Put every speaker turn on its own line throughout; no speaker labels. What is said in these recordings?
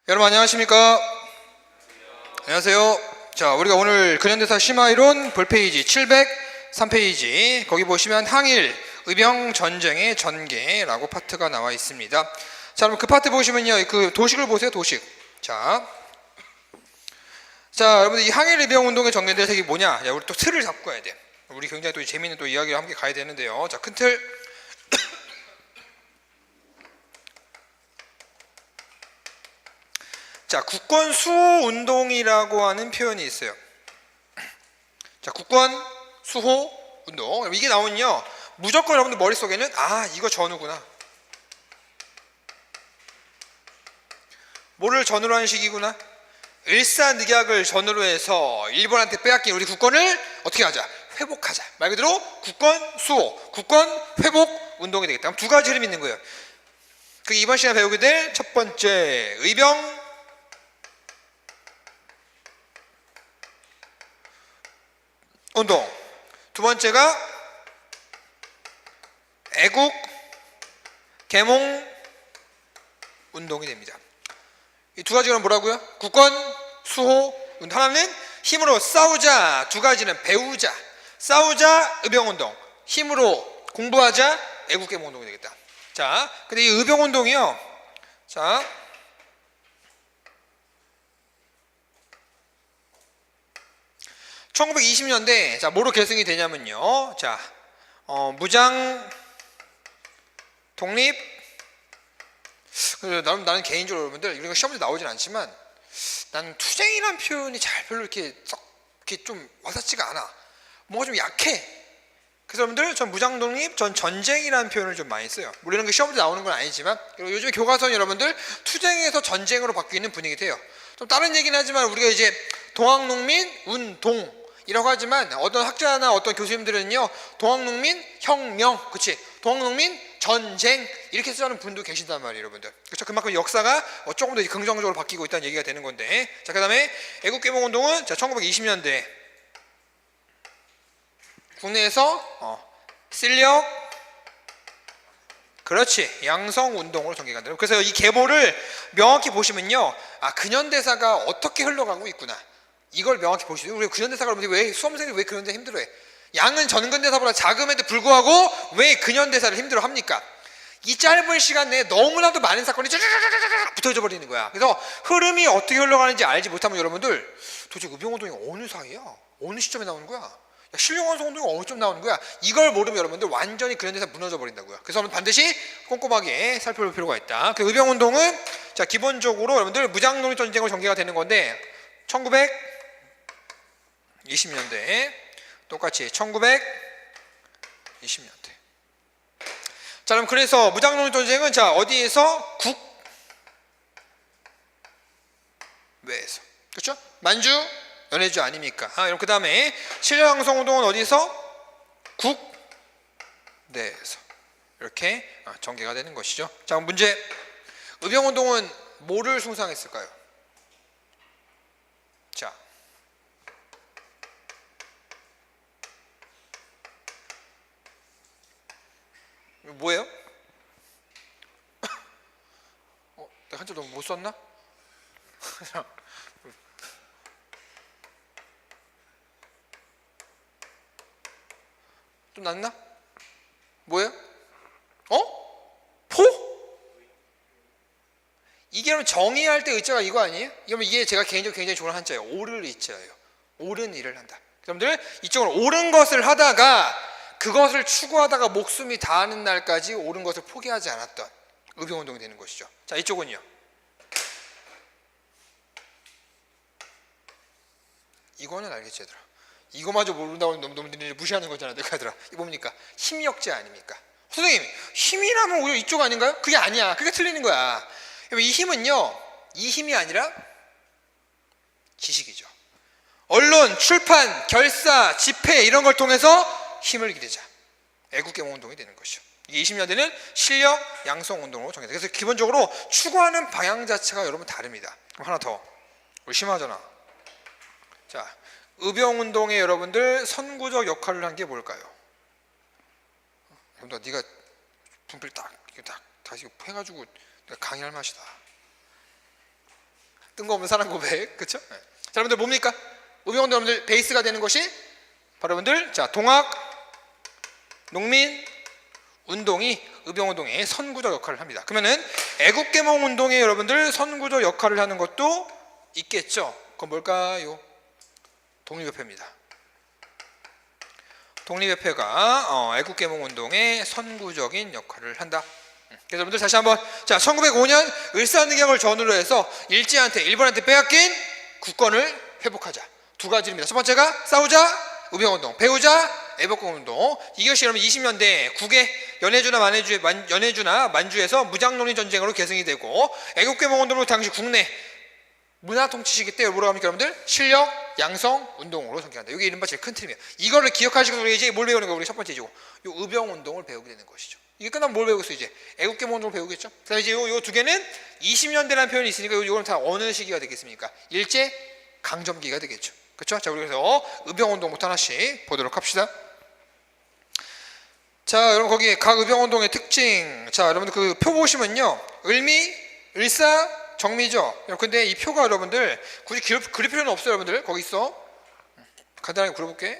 여러분 안녕하십니까? 안녕하세요. 자, 우리가 오늘 근현대사 심화이론 볼페이지 703페이지 거기 보시면 항일, 의병 전쟁의 전개라고 파트가 나와 있습니다. 자, 그럼 그 파트 보시면요, 그 도식을 보세요. 도식. 자, 여러분들 이 항일 의병 운동의 전개된 색이 뭐냐? 야, 우리 또 틀을 잡고 가야 돼. 우리 굉장히 또 재미있는 또 이야기와 함께 가야 되는데요. 자, 큰 틀. 자, 국권 수호 운동이라고 하는 표현이 있어요. 자, 국권 수호 운동. 이게 나오면요, 무조건 여러분들 머릿속에는 이거 전후구나. 뭐를 전후로 하는 식이구나? 일사늑약을 전후로 해서 일본한테 빼앗긴 우리 국권을 어떻게 하자? 회복하자. 말 그대로 국권 수호, 국권 회복 운동이 되겠다. 그럼 두 가지 흐름이 있는 거예요. 그 이번 시간에 배우게 될 첫 번째, 의병 운동. 두 번째가 애국 계몽 운동이 됩니다. 이 두 가지는 뭐라고요? 국권 수호 운동. 하나는 힘으로 싸우자, 두 가지는 배우자. 싸우자 의병 운동, 힘으로 공부하자 애국 계몽 운동이 되겠다. 자, 근데 이 의병 운동이요, 자, (1920년대) 자, 뭐로 결성이 되냐면요, 자, 무장 독립. 나는 개인적으로 여러분들 이런 거 시험에 나오진 않지만 나는 투쟁이라는 표현이 별로 이렇게 썩 이렇게 좀 와닿지가 않아. 뭔가 좀 약해. 그래서 여러분들 전 무장 독립, 전 전쟁이라는 표현을 좀 많이 써요. 물론 이런 게 시험에 나오는 건 아니지만, 그리고 요즘 교과서는 여러분들 투쟁에서 전쟁으로 바뀌는 분위기 돼요. 좀 다른 얘기는 하지만 우리가 이제 동학농민 운동 이라고 하지만 어떤 학자나 어떤 교수님들은요, 동학농민 혁명, 그치? 동학농민 전쟁 이렇게 쓰는 분도 계신단 말이에요, 여러분들. 그렇죠? 그만큼 역사가 조금 더 긍정적으로 바뀌고 있다는 얘기가 되는 건데. 자, 그다음에 애국계몽 운동은 자, 1920년대 국내에서 실력, 그렇지, 양성 운동으로 전개가 돼요. 그래서 이 계보를 명확히 보시면요, 근현대사가 어떻게 흘러가고 있구나. 이걸 명확히 보시죠. 우리 근현대사가 왜 수험생들이 왜 근현대사 힘들어해? 양은 전근대사보다 작음에도 불구하고 왜 근현대사를 힘들어합니까? 이 짧은 시간 내에 너무나도 많은 사건이 쫙쫙쫙쫙 붙어져 버리는 거야. 그래서 흐름이 어떻게 흘러가는지 알지 못하면 여러분들 도대체 의병운동이 어느 사이야? 어느 시점에 나오는 거야? 신령완성운동이 어느 점 나오는 거야? 이걸 모르면 여러분들 완전히 근현대사 무너져 버린다고요. 그래서 반드시 꼼꼼하게 살펴볼 필요가 있다. 그 의병운동은 자, 기본적으로 여러분들 무장독립전쟁으로 전개가 되는 건데 1920년대 똑같이 1920년대. 자, 그럼 그래서 무장독립전쟁은 자, 어디에서? 국외에서. 그렇죠? 만주 연해주 아닙니까? 그럼 그 다음에 신령왕성운동은 어디서? 국내에서. 이렇게 전개가 되는 것이죠. 자, 문제. 의병운동은 뭐를 숭상했을까요? 자, 뭐예요? 내가 한자 너무 못 썼나? 좀 낫나? 뭐예요? 포? 이게 그럼 정의할 때 의자가 이거 아니에요? 이러면 이게 제가 개인적으로 굉장히 좋아하는 한자예요. 옳을 의자예요. 옳은 일을 한다. 여러분들 이쪽으로 옳은 것을 하다가 그것을 추구하다가 목숨이 다하는 날까지 옳은 것을 포기하지 않았던 의병운동이 되는 것이죠. 자, 이쪽은요. 이거는 알겠지, 얘들아. 이거마저 모른다고 놈들이 무시하는 거잖아, 내가. 얘들아, 이거 뭡니까? 힘역제 아닙니까? 선생님, 힘이라면 오히려 이쪽 아닌가요? 그게 아니야. 그게 틀리는 거야. 이 힘은요, 이 힘이 아니라 지식이죠. 언론, 출판, 결사, 집회 이런 걸 통해서 힘을 기르자. 애국계몽 운동이 되는 것이죠. 이게 20년대는 실력 양성 운동으로 정해져요. 그래서 기본적으로 추구하는 방향 자체가 여러분 다릅니다. 그럼 하나 더. 우리 심하잖아. 자, 의병 운동에 여러분들 선구적 역할을 한 게 뭘까요? 네가 분필 딱 다시 해가지고 내가 강의할 맛이다. 뜬금없는 사랑 고백, 그렇죠? 자, 여러분들 뭡니까? 의병운동 여러분들 베이스가 되는 것이 바로 여러분들 자 동학 농민 운동이 의병운동의 선구적 역할을 합니다. 그러면은 애국개몽운동에 여러분들 선구적 역할을 하는 것도 있겠죠. 그건 뭘까요? 독립협회입니다. 독립협회가 애국개몽운동의 선구적인 역할을 한다. 그래서 여러분들 다시 한번 자 1905년 을사늑약을 전후로 해서 일제한테 일본한테 빼앗긴 국권을 회복하자. 두 가지입니다. 첫 번째가 싸우자 의병운동, 배우자 애국개몽운동. 이것이 여러분 20년대 국외 연해주나 만주에서 무장농민 전쟁으로 계승이 되고 애국개몽운동으로 당시 국내 문화 통치시기 때 뭐라고 합니까 여러분들? 실력 양성 운동으로 전개한다. 이게 이른바 제일 큰 틀이에요. 이거를 기억하시고 우리 이제 뭘 배우는 거 우리 첫 번째죠. 요 의병운동을 배우게 되는 것이죠. 이게 끝나면 뭘 배우겠어요 이제? 애국개몽운동을 배우겠죠. 그다음에 이제 요 두 개는 20년대라는 표현이 있으니까 요거는 다 어느 시기가 되겠습니까? 일제 강점기가 되겠죠. 그렇죠? 자, 그래서 의병운동부터 하나씩 보도록 합시다. 자, 여러분 거기 각 의병운동의 특징. 자, 여러분들 그 표 보시면요, 을미, 을사, 정미죠. 근데 이 표가 여러분들 굳이 그릴 필요는 없어요. 여러분들 거기 있어. 간단하게 그려볼게.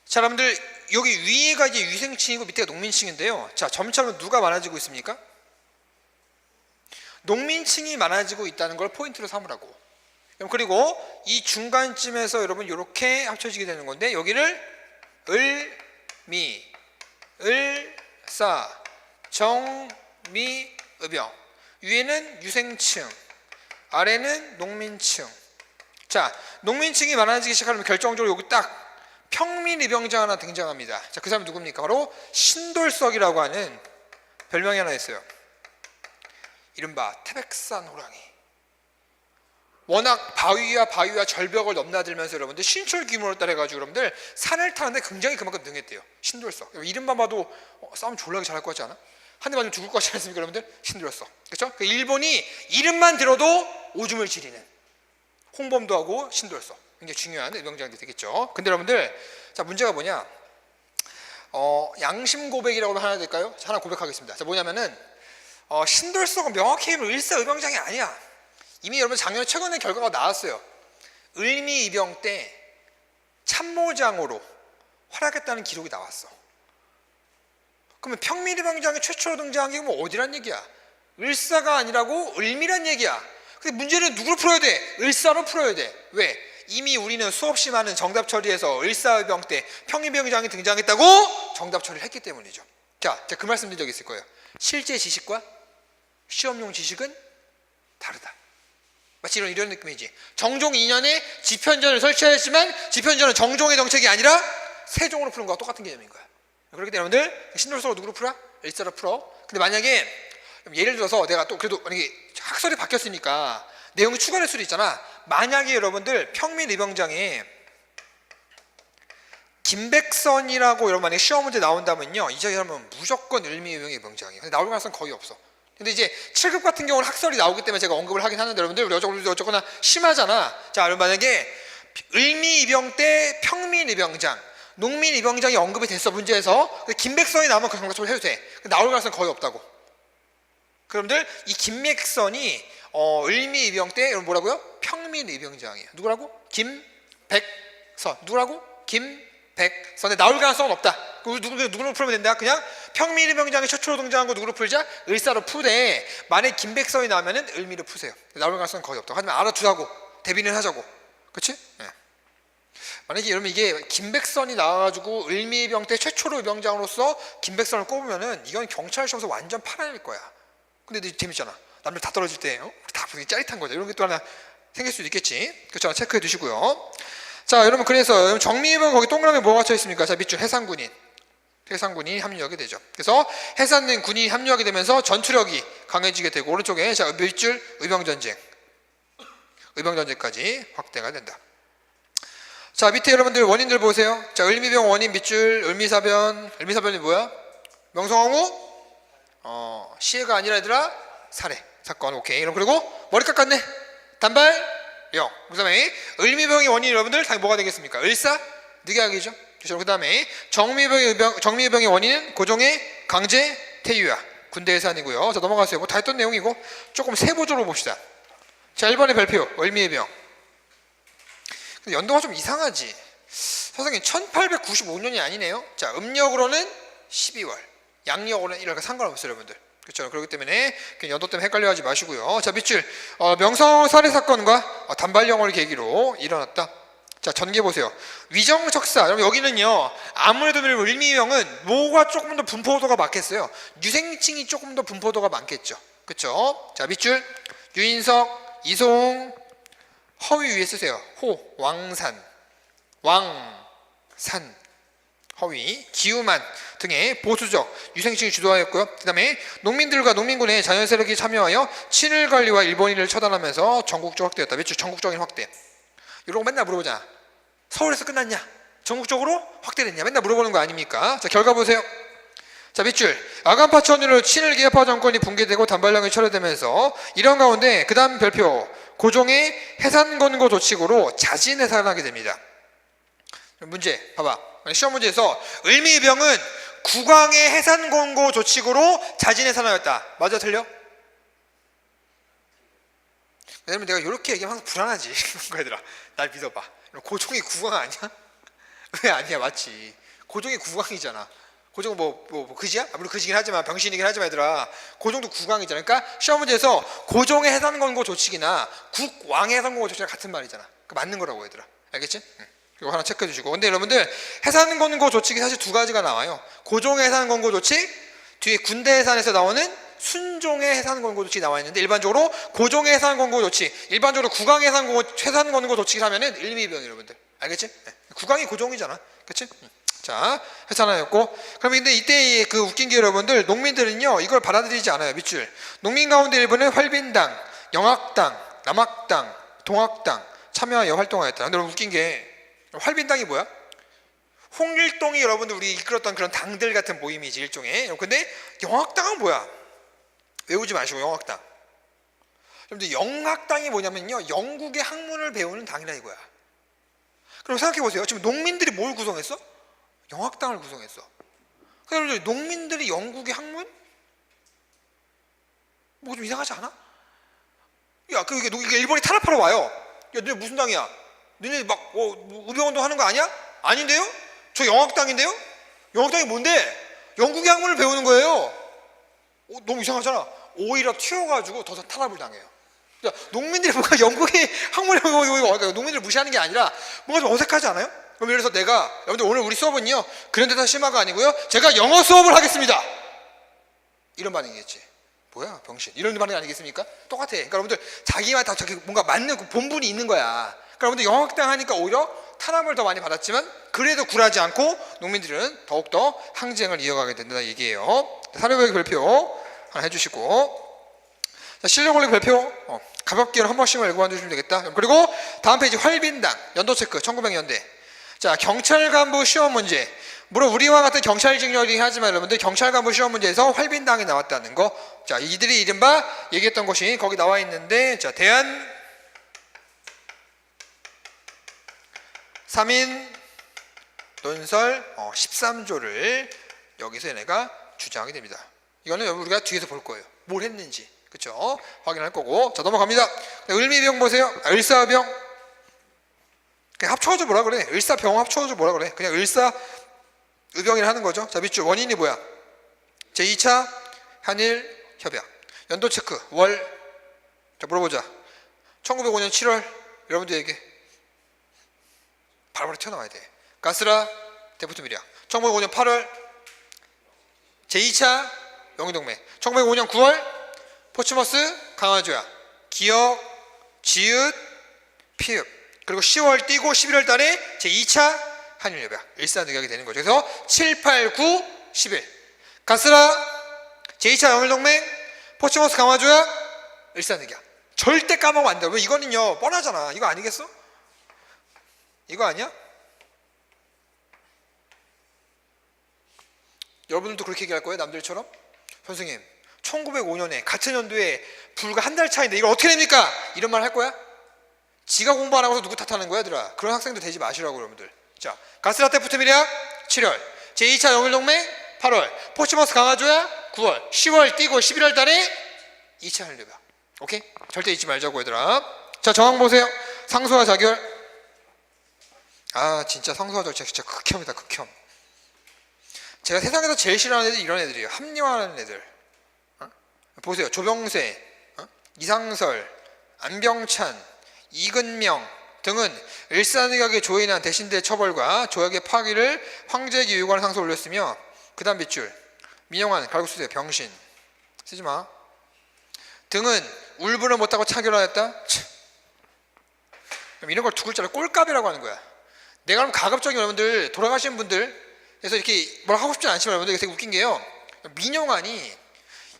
자, 여러분들 여기 위에가 이제 유생층이고 밑에가 농민층인데요. 자, 점차로 누가 많아지고 있습니까? 농민층이 많아지고 있다는 걸 포인트로 삼으라고. 그리고 이 중간쯤에서 여러분 이렇게 합쳐지게 되는 건데 여기를 을미, 을사, 정미, 의병. 위에는 유생층, 아래는 농민층. 자, 농민층이 많아지기 시작하면 결정적으로 여기 딱 평민 의병장 하나 등장합니다. 자, 그 사람이 누굽니까? 바로 신돌석이라고 하는 별명이 하나 있어요. 이른바 태백산 호랑이. 워낙 바위와 절벽을 넘나들면서 여러분들 신철 규모를 따라가지고 여러분들 산을 타는데 굉장히 그만큼 능했대요. 신돌석. 이름만 봐도 싸움 졸라게 잘할 것 같지 않아? 한 대 맞으면 죽을 것 같지 않습니까 여러분들? 신돌석. 그렇죠? 그 일본이 이름만 들어도 오줌을 지리는 홍범도 하고 신돌석. 굉장히 중요한 의병장이 되겠죠. 근데 여러분들 자 문제가 뭐냐? 양심 고백이라고 하나 될까요? 하나 고백하겠습니다. 자 뭐냐면은 신돌석은 명확히 을사 의병장이 아니야. 이미 여러분 작년에 최근에 결과가 나왔어요. 을미 이병 때 참모장으로 활약했다는 기록이 나왔어. 그러면 평민 의병장이 최초로 등장한 게 뭐 어디란 얘기야? 을사가 아니라고 을미란 얘기야. 근데 문제는 누구로 풀어야 돼? 을사로 풀어야 돼. 왜? 이미 우리는 수없이 많은 정답 처리에서 을사의병 때 평민병장이 등장했다고 정답 처리를 했기 때문이죠. 자, 그 말씀 드린 적이 있을 거예요. 실제 지식과 시험용 지식은 다르다. 마치 이런 느낌이지. 정종 2년에 지편전을 설치하였지만 지편전은 정종의 정책이 아니라 세종으로 푸는 거와 똑같은 개념인 거야. 그렇기 때문에 여러분들 신돌석으로 누구로 풀어? 을사로 풀어. 근데 만약에 예를 들어서 내가 또 그래도 만약에 학설이 바뀌었으니까 내용이 추가될 수도 있잖아. 만약에 여러분들 평민 의병장에 김백선이라고 여러분 만약에 시험 문제 나온다면요, 이 사람은 무조건 을미 의병장이에요. 근데 나올 가능성 거의 없어. 근데 이제 7급 같은 경우는 학설이 나오기 때문에 제가 언급을 하긴 하는데 여러분들 우리 어쨌거나 심하잖아. 자, 여러분 만약에 을미 의병 때 평민 의병장, 농민 의병장이 언급이 됐어 문제에서. 김백선이 나오면 그 정답을 해도 돼. 나올 가능성 거의 없다고. 그럼들 이 김백선이 을미 의병 때 여러분 뭐라고요? 평민 의병장이에요. 누구라고? 김백선. 누구라고? 김백선. 나올 가능성은 없다. 누구로 풀면 된다? 그냥 평민 의병장이 최초로 등장한 거 누구로 풀자? 을사로 푸되 만약에 김백선이 나오면은 을미로 푸세요. 나올 가능성은 거의 없다. 하지만 알아두자고. 대비는 하자고. 그렇지? 네. 만약에 여러분 이게 김백선이 나와가지고 을미 의병 때 최초로 의병장으로서 김백선을 꼽으면은 이건 경찰 시험에서 완전 파란일 거야. 근데 재밌잖아. 남들 다 떨어질 때 다 분위기 짜릿한 거죠. 이런 게 또 하나 생길 수도 있겠지. 그렇죠? 체크해 두시고요. 자, 여러분 그래서 정미의병 거기 동그라미 뭐가 쳐 있습니까? 자, 밑줄 해상군이 합류하게 되죠. 그래서 해상군 군이 합류하게 되면서 전투력이 강해지게 되고 오른쪽에 자 밑줄 의병전쟁까지 확대가 된다. 자, 밑에 여러분들 원인들 보세요. 자, 을미병 원인 밑줄 을미사변이 뭐야? 명성황후 시해가 아니라 얘들아 살해 사건. 오케이. 그리고 머리 깎았네. 단발령. 그 다음에 을미병의 원인 여러분들 다 뭐가 되겠습니까? 을사 늑약이죠. 그렇죠. 그 다음에 정미병의 원인은 고종의 강제 퇴유야. 군대 해산이고요. 자, 넘어가세요. 뭐 다 했던 내용이고 조금 세부적으로 봅시다. 자, 1번의 별표 을미의 병. 연도가 좀 이상하지. 선생님 1895년이 아니네요. 자, 음력으로는 12월, 양력으로는 1월. 상관없어요 여러분들. 그렇죠. 그렇기 때문에 연도 때문에 헷갈려하지 마시고요. 자, 밑줄 명성 살해 사건과 단발령을 계기로 일어났다. 자, 전개 보세요. 위정적사. 여러분 여기는요 아무래도 을미병은 뭐가 조금 더 분포도가 많겠어요. 유생층이 조금 더 분포도가 많겠죠. 그렇죠. 자, 밑줄 유인석, 이송, 허위 위에 쓰세요. 호, 왕산, 왕산, 허위, 기우만 등의 보수적 유생층이 주도하였고요. 그 다음에 농민들과 농민군의 자연 세력이 참여하여 친일 관리와 일본인을 처단하면서 전국적 확대였다. 밑줄 전국적인 확대. 이런 거 맨날 물어보잖아. 서울에서 끝났냐? 전국적으로 확대됐냐? 맨날 물어보는 거 아닙니까? 자, 결과 보세요. 자, 밑줄 아간파 천으로 친일 계파화 정권이 붕괴되고 단발령이 철회되면서 이런 가운데 그 다음 별표 고종의 해산권고 조칙으로 자진 해산하게 됩니다. 문제 봐봐. 시험 문제에서 을미병은 국왕의 해산권고 조칙으로 자진 해산하였다. 맞아 틀려? 왜냐면 내가 이렇게 얘기하면 항상 불안하지. 얘들아 날 믿어봐. 고종이 국왕 아니야? 왜 아니야? 맞지. 고종이 국왕이잖아. 고종 뭐 그지야? 물론 그지긴 하지만 병신이긴 하지만 얘들아 고종도 국왕이잖아. 그러니까 시험 문제에서 고종의 해산권고 조칙이나 국왕의 해산권고 조칙이랑 같은 말이잖아. 그 맞는 거라고 얘들아. 알겠지? 이거 하나 체크해 주시고. 근데 여러분들 해산권고 조칙이 사실 두 가지가 나와요. 고종의 해산권고 조칙, 뒤에 군대 해산에서 나오는 순종의 해산권고 조칙이 나와 있는데 일반적으로 고종의 해산권고 조칙, 일반적으로 국왕의 해산권고 조칙을 하면은 을미병 여러분들. 알겠지? 네. 국왕이 고종이잖아. 그치? 자, 해산하였고. 그럼 근데 이때 그 웃긴 게 여러분들 농민들은요 이걸 받아들이지 않아요. 밑줄 농민 가운데 일부는 활빈당, 영학당, 남학당, 동학당 참여하여 활동하였다. 근데 여러분 웃긴 게 활빈당이 뭐야? 홍길동이 여러분들 우리 이끌었던 그런 당들 같은 모임이지 일종의. 근데 영학당은 뭐야? 외우지 마시고 영학당. 여러분들 영학당이 뭐냐면요 영국의 학문을 배우는 당이라 이거야. 그럼 생각해 보세요. 지금 농민들이 뭘 구성했어? 영학당을 구성했어. 그럼 농민들이 영국의 학문? 뭐 좀 이상하지 않아? 야, 이게 일본이 탄압하러 와요. 야, 너네 무슨 당이야? 너네 막 우병운동 하는 거 아니야? 아닌데요? 저 영학당인데요? 영학당이 뭔데? 영국의 학문을 배우는 거예요. 너무 이상하잖아. 오히려 튀어가지고 더 탄압을 당해요. 야, 농민들이 뭔가 영국의 학문을 배우고 농민들을 무시하는 게 아니라 뭔가 좀 어색하지 않아요? 그럼 예를 들어서 내가 여러분들 오늘 우리 수업은요 그런데다 심화가 아니고요 제가 영어 수업을 하겠습니다 이런 반응이겠지. 뭐야 병신 이런 반응이 아니겠습니까? 똑같아. 그러니까 여러분들 자기와 다 뭔가 맞는 그 본분이 있는 거야. 그러니까 여러분들 영학당 하니까 오히려 탄압을 더 많이 받았지만 그래도 굴하지 않고 농민들은 더욱더 항쟁을 이어가게 된다는 얘기예요. 사료교육 별표 하나 해주시고. 자, 실력원리 별표 가볍게 한 번씩만 읽고 와주시면 되겠다. 그리고 다음 페이지 활빈당 연도 체크 1900년대. 자, 경찰 간부 시험 문제. 물론 우리와 같은 경찰 직렬이 하지만 여러분들 경찰 간부 시험 문제에서 활빈당이 나왔다는 거. 자, 이들이 이른바 얘기했던 것이 거기 나와 있는데, 자, 대한 3인 논설 13조를 여기서 얘네가 주장하게 됩니다. 이거는 우리가 뒤에서 볼 거예요. 뭘 했는지. 그쵸? 확인할 거고. 자, 넘어갑니다. 을미병 보세요. 을사병. 그냥 합쳐가지고 뭐라 그래? 을사병 합쳐가지고 뭐라 그래? 그냥 을사의병이라 하는 거죠. 자, 밑줄 원인이 뭐야? 제2차 한일 협약. 연도 체크. 월. 자, 물어보자. 1905년 7월. 여러분들에게 바로바로 튀어나와야 돼. 가스라 대포트 밀약. 1905년 8월 제2차 영유동맹. 1905년 9월 포츠머스 강화조약. 기억, 지읒, 피읍. 그리고 10월 띄고 11월 달에 제2차 한일협약 일산늑약이 되는 거죠. 그래서 7, 8, 9, 11 가스라 제2차 영일동맹 포츠머스 강화조약 일산늑약. 절대 까먹으면 안 돼요. 왜? 이거는요 뻔하잖아. 이거 아니겠어? 이거 아니야? 여러분들도 그렇게 얘기할 거예요? 남들처럼? 선생님 1905년에 같은 연도에 불과 한 달 차인데 이걸 어떻게 됩니까? 이런 말 할 거야? 지가 공부 안 하고서 누구 탓하는 거야, 얘들아? 그런 학생도 되지 마시라고, 여러분들. 자, 가스라테프 트미리아 7월, 제2차 영일동맹 8월, 포치머스 강화조약 9월, 10월 띄고 11월 달에 2차 한류벽. 오케이? 절대 잊지 말자고 얘들아. 자, 정황 보세요. 상수화 자결. 아, 진짜 상수화 자결 진짜 극혐이다, 극혐. 제가 세상에서 제일 싫어하는 애들이 이런 애들이에요. 합리화하는 애들. 보세요. 조병세, 이상설, 안병찬, 이근명 등은 일산의학의 조인한 대신대 처벌과 조약의 파기를 황제에게 요구하는 상소를 올렸으며, 그 다음 밑줄 민영환 갈고수세 병신 쓰지마 등은 울분을 못하고 차결하였다. 그럼 이런 걸 두 글자로 꼴값이라고 하는 거야. 내가 그럼 가급적인 여러분들 돌아가신 분들 그래서 이렇게 뭐라 하고 싶진 않지만 여러분들 되게 웃긴 게요, 민영환이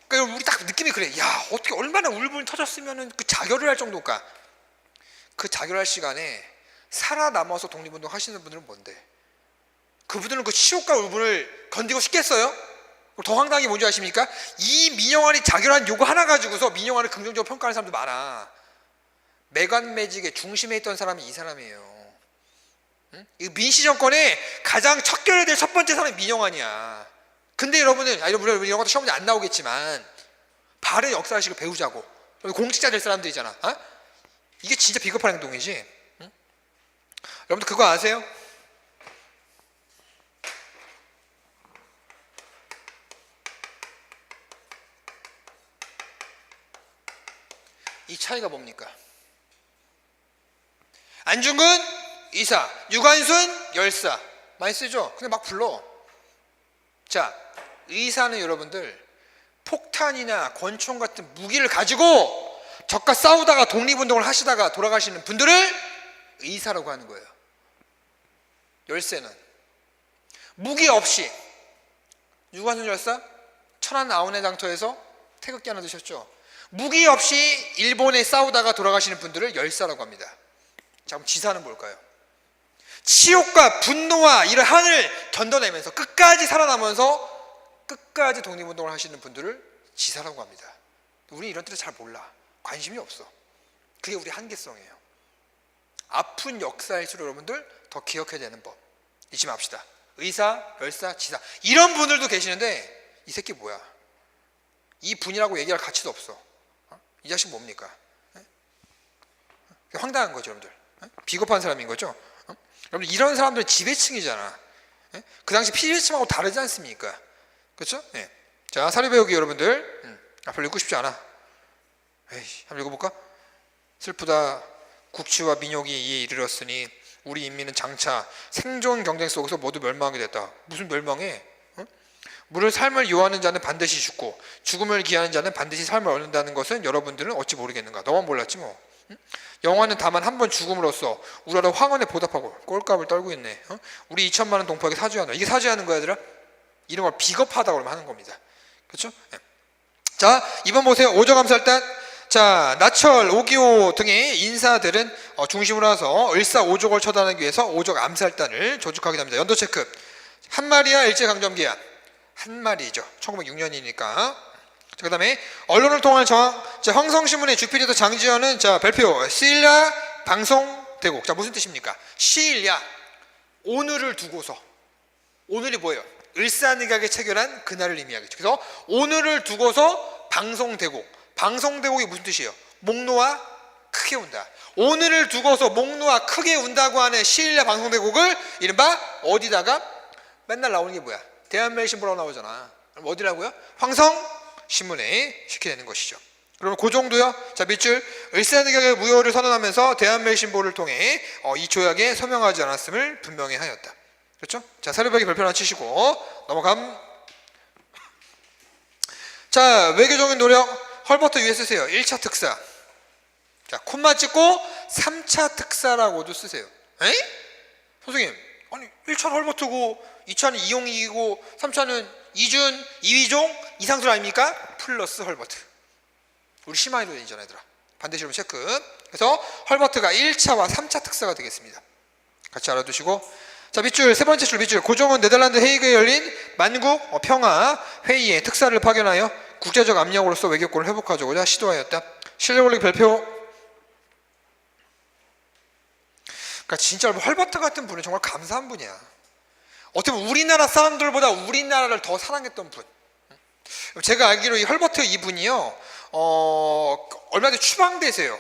그러니까 우리 딱 느낌이 그래. 야, 어떻게 얼마나 울분이 터졌으면은 그 자결을 할 정도일까. 그 자결할 시간에 살아남아서 독립운동 하시는 분들은 뭔데? 그분들은 그 치욕과 울분을 건디고 싶겠어요? 더 황당한 게 뭔지 아십니까? 이 민영환이 자결한 요구 하나 가지고서 민영환을 긍정적으로 평가하는 사람도 많아. 매관매직의 중심에 있던 사람이 이 사람이에요. 응? 이 민씨 정권의 가장 척결해야 될 첫 번째 사람이 민영환이야. 근데 여러분은, 물론 이런 것도 시험 문제 안 나오겠지만 바른 역사의식을 배우자고 공직자 될 사람들이잖아. 이게 진짜 비겁한 행동이지. 응? 여러분들 그거 아세요? 이 차이가 뭡니까? 안중근 이사, 유관순 열사 많이 쓰죠? 근데 막 불러. 자, 의사는 여러분들 폭탄이나 권총 같은 무기를 가지고 적과 싸우다가 독립운동을 하시다가 돌아가시는 분들을 의사라고 하는 거예요. 열세는 무기 없이, 유관순 열사 천안 아우네 장터에서 태극기 하나 드셨죠? 무기 없이 일본에 싸우다가 돌아가시는 분들을 열사라고 합니다. 자, 그럼 지사는 뭘까요? 치욕과 분노와 이런 한을 견뎌내면서 끝까지 살아나면서 끝까지 독립운동을 하시는 분들을 지사라고 합니다. 우리 이런 뜻을 잘 몰라. 관심이 없어. 그게 우리 한계성이에요. 아픈 역사일수록 여러분들 더 기억해야 되는 법 잊지 맙시다. 의사, 열사, 지사 이런 분들도 계시는데 이 새끼 뭐야? 이 분이라고 얘기할 가치도 없어. 이 자식 뭡니까? 황당한 거죠, 여러분들. 비겁한 사람인 거죠. 여러분 이런 사람들은 지배층이잖아. 그 당시 피지배층하고 다르지 않습니까? 그렇죠? 네. 자, 사료 배우기 여러분들 별로 읽고 싶지 않아. 에이, 한번 읽어볼까? 슬프다. 국치와 민족이 이에 이르렀으니 우리 인민은 장차 생존 경쟁 속에서 모두 멸망하게 됐다. 무슨 멸망해? 물을 삶을 요하는 자는 반드시 죽고 죽음을 기하는 자는 반드시 삶을 얻는다는 것은 여러분들은 어찌 모르겠는가? 너만 몰랐지 뭐. 영화는 다만 한 번 죽음으로써 우라라 황혼에 보답하고 꼴값을 떨고 있네. 우리 2천만 원 동포에게 사죄한다. 이게 사죄하는 거야, 얘들아? 이런 걸 비겁하다고 그러면 하는 겁니다. 그렇죠? 네. 자, 이번 보세요. 오조감살단. 자, 나철, 오기호 등의 인사들은 중심으로 해서 을사오족을 처단하기 위해서 오족 암살단을 조직하게 됩니다. 연도 체크. 한마리아 일제강점기야. 한마리죠. 1906년이니까. 그 다음에 언론을 통한 정황. 자, 황성신문의 주필이었던 장지현은 자, 발표. 시일야 방송대국. 자, 무슨 뜻입니까? 시일야. 오늘을 두고서. 오늘이 뭐예요? 을사늑약에 체결한 그날을 의미하겠죠. 그래서 오늘을 두고서 방송대국. 방송대국이 무슨 뜻이에요? 목놓아 크게 운다. 오늘을 두고서 목놓아 크게 운다고 하는 시일야 방송대국을 이른바 어디다가 맨날 나오는 게 뭐야? 대한매일신보라고 나오잖아. 그럼 어디라고요? 황성신문에 시키게 되는 것이죠. 그러면 그 정도요. 자, 밑줄. 을사늑약의 무효를 선언하면서 대한매일신보를 통해 이 조약에 서명하지 않았음을 분명히 하였다. 그렇죠? 자, 사료벽이 별표나 치시고 넘어감. 자, 외교적인 노력. 헐버트 위에 쓰세요. 1차 특사. 자, 콤마 찍고 3차 특사라고도 쓰세요. 에이? 선생님, 아니 1차는 헐버트고 2차는 이용익이고 3차는 이준, 이휘종, 이상술 아닙니까? 플러스 헐버트. 우리 심화이로 되잖아, 얘들아. 반드시 여러분 체크. 그래서 헐버트가 1차와 3차 특사가 되겠습니다. 같이 알아두시고. 자, 밑줄, 세 번째 줄 밑줄. 고종은 네덜란드 헤이그에 열린 만국 평화 회의에 특사를 파견하여 국제적 압력으로서 외교권을 회복하고자 시도하였다. 실력 올리기 별표. 그러니까 진짜 헐버트 같은 분은 정말 감사한 분이야. 어떻게 보면 우리나라 사람들보다 우리나라를 더 사랑했던 분. 제가 알기로 이 헐버트 이분이요, 얼마 전에 추방되세요.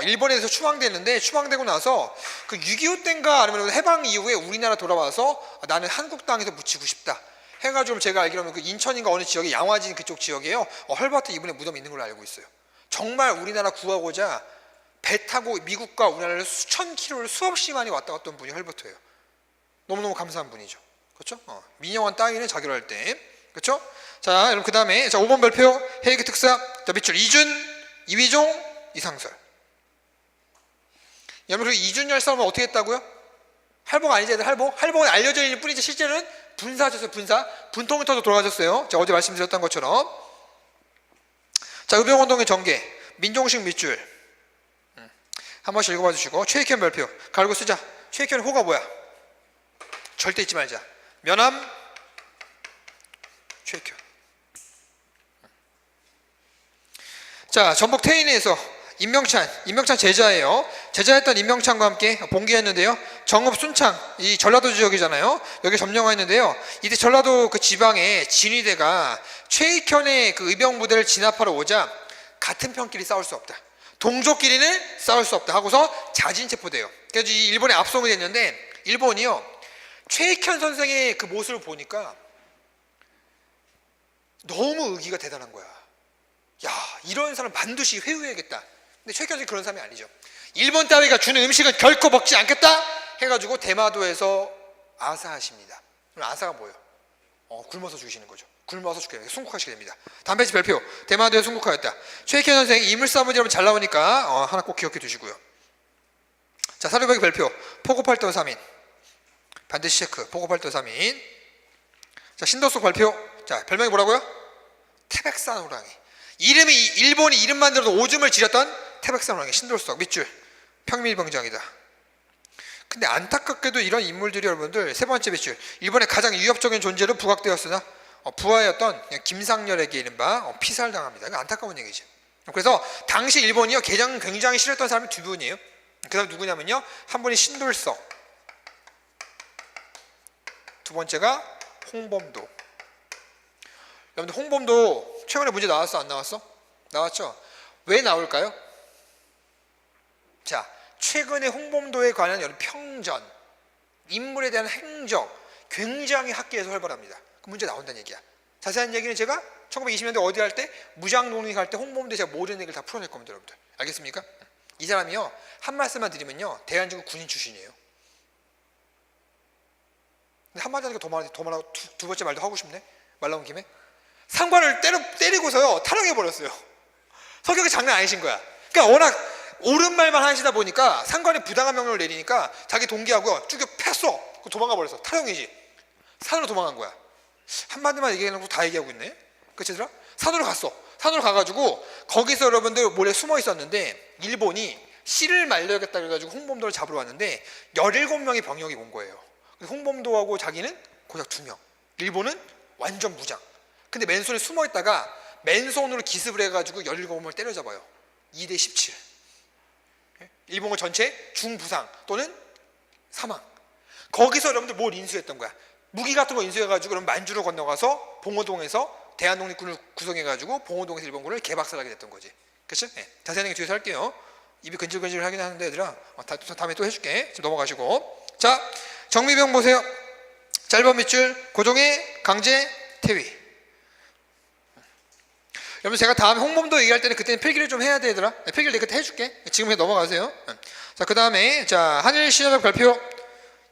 일본에서 추방되는데, 추방되고 나서 그 6.25 때인가 아니면 해방 이후에 우리나라 돌아와서 나는 한국 땅에서 묻히고 싶다 해가지고, 제가 알기로는 그 인천인가 어느 지역에, 양화진 그쪽 지역에요, 헐버트 이분의 무덤이 있는 걸로 알고 있어요. 정말 우리나라 구하고자 배 타고 미국과 우리나라를 수천 킬로를 수없이 많이 왔다 갔던 분이 헐버트예요. 너무너무 감사한 분이죠. 그렇죠? 민영환 따위는 자결할 때. 그렇죠? 자, 여러분 그 다음에 자 5번 별표 헤이그 특사. 자, 밑줄 이준, 이휘종, 이상설. 여러분 그 이준 열사는 어떻게 했다고요? 할복 아니지? 할복은 알려져 있는 뿐이지 실제는 분사하셨어요. 분통을 터서 돌아가셨어요. 자, 어제 말씀드렸던 것처럼. 자, 의병운동의 전개, 민종식 밑줄 한 번씩 읽어봐 주시고, 최익현 별표 갈고 쓰자. 최익현 호가 뭐야? 절대 잊지 말자. 면함 최익현. 자, 전북 태인에서 임명찬 제자예요. 제자했던 임명찬과 함께 봉기했는데요. 정읍 순창, 이 전라도 지역이잖아요. 여기 점령했는데요. 이때 전라도 그 지방에 진위대가 최익현의 그 의병 부대를 진압하러 오자 같은 편끼리 싸울 수 없다, 동족끼리는 싸울 수 없다 하고서 자진 체포돼요. 그래서 이 일본에 압송이 됐는데, 일본이요 최익현 선생의 그 모습을 보니까 너무 의기가 대단한 거야. 야, 이런 사람 반드시 회유해야겠다. 근데 최익현 선생이 그런 사람이 아니죠. 일본 따위가 주는 음식은 결코 먹지 않겠다 해가지고 대마도에서 아사하십니다. 그럼 아사가 뭐예요? 굶어서 죽이시는 거죠. 굶어서 죽게 됩니다. 순국하시게 됩니다. 담배집 별표 대마도에 순국하였다. 최익현 선생 이물사문이라면 잘 나오니까 하나 꼭 기억해 두시고요. 자, 사료배기 별표 포고팔도 3인 반드시 체크. 포고팔도 3인. 자, 신도숙 발표. 자, 별명이 뭐라고요? 태백산 호랑이. 이름이 일본이 이름만 들어도 오줌을 지렸던 태백산 호랑이 신도숙 밑줄 평밀병장이다. 근데 안타깝게도 이런 인물들이 여러분들 세 번째 밑줄 일본의 가장 위협적인 존재로 부각되었으나 부하였던 김상렬에게 이른바 피살당합니다. 이거 안타까운 얘기죠. 그래서 당시 일본이요 굉장히 싫었던 사람이 두 분이에요. 그 사람 누구냐면요, 한 분이 신돌석, 두 번째가 홍범도. 여러분들 홍범도 최근에 문제 나왔어 안 나왔어? 나왔죠. 왜 나올까요? 자, 최근에 홍범도에 관한 여러 평전, 인물에 대한 행적 굉장히 학계에서 활발합니다. 그 문제 나온다는 얘기야. 자세한 얘기는 제가 1920년대 어디 할 때 무장농립 할 때 홍범도에 제가 모든 얘기를 다 풀어낼 겁니다, 여러분들. 알겠습니까? 이 사람이요 한 말씀만 드리면요 대한민국 군인 출신이에요. 근데 한마디 하니까 더 말하고 두 번째 말도 하고 싶네. 말 나온 김에 상관을 때리고서요 탈영해버렸어요. 성격이 장난 아니신 거야. 그러니까 워낙 옳은 말만 하시다 보니까 상관이 부당한 명령을 내리니까 자기 동기하고 쭉 팼어. 도망가 버렸어. 탈영이지. 산으로 도망간 거야. 한마디만 얘기해놓고 다 얘기하고 있네. 그치 얘들아? 산으로 갔어. 산으로 가가지고 거기서 여러분들 몰래 숨어 있었는데 일본이 씨를 말려야겠다 그래가지고 홍범도를 잡으러 왔는데 17명의 병력이 온 거예요. 홍범도하고 자기는 고작 2명. 일본은 완전 무장. 근데 맨손에 숨어 있다가 맨손으로 기습을 해가지고 17명을 때려잡아요. 2대 17. 일본군 전체 중부상 또는 사망. 거기서 여러분들 뭘 인수했던 거야? 무기 같은 거 인수해가지고 그럼 만주로 건너가서 봉오동에서 대한독립군을 구성해가지고 봉오동에서 일본군을 개박살하게 됐던 거지. 그치? 네. 자세한 얘기 뒤에서 할게요. 입이 근질근질 하긴 하는데 얘들아 다음에 또 해줄게. 지금 넘어가시고. 자, 정미병 보세요. 짧은 밑줄 고종의 강제 퇴위. 여러분 제가 다음에 홍범도 얘기할 때는 그때는 필기를 좀 해야 돼 얘들아. 필기를 내가 그때 해줄게. 지금 넘어가세요. 자, 그 다음에 자 한일 신협약 발표.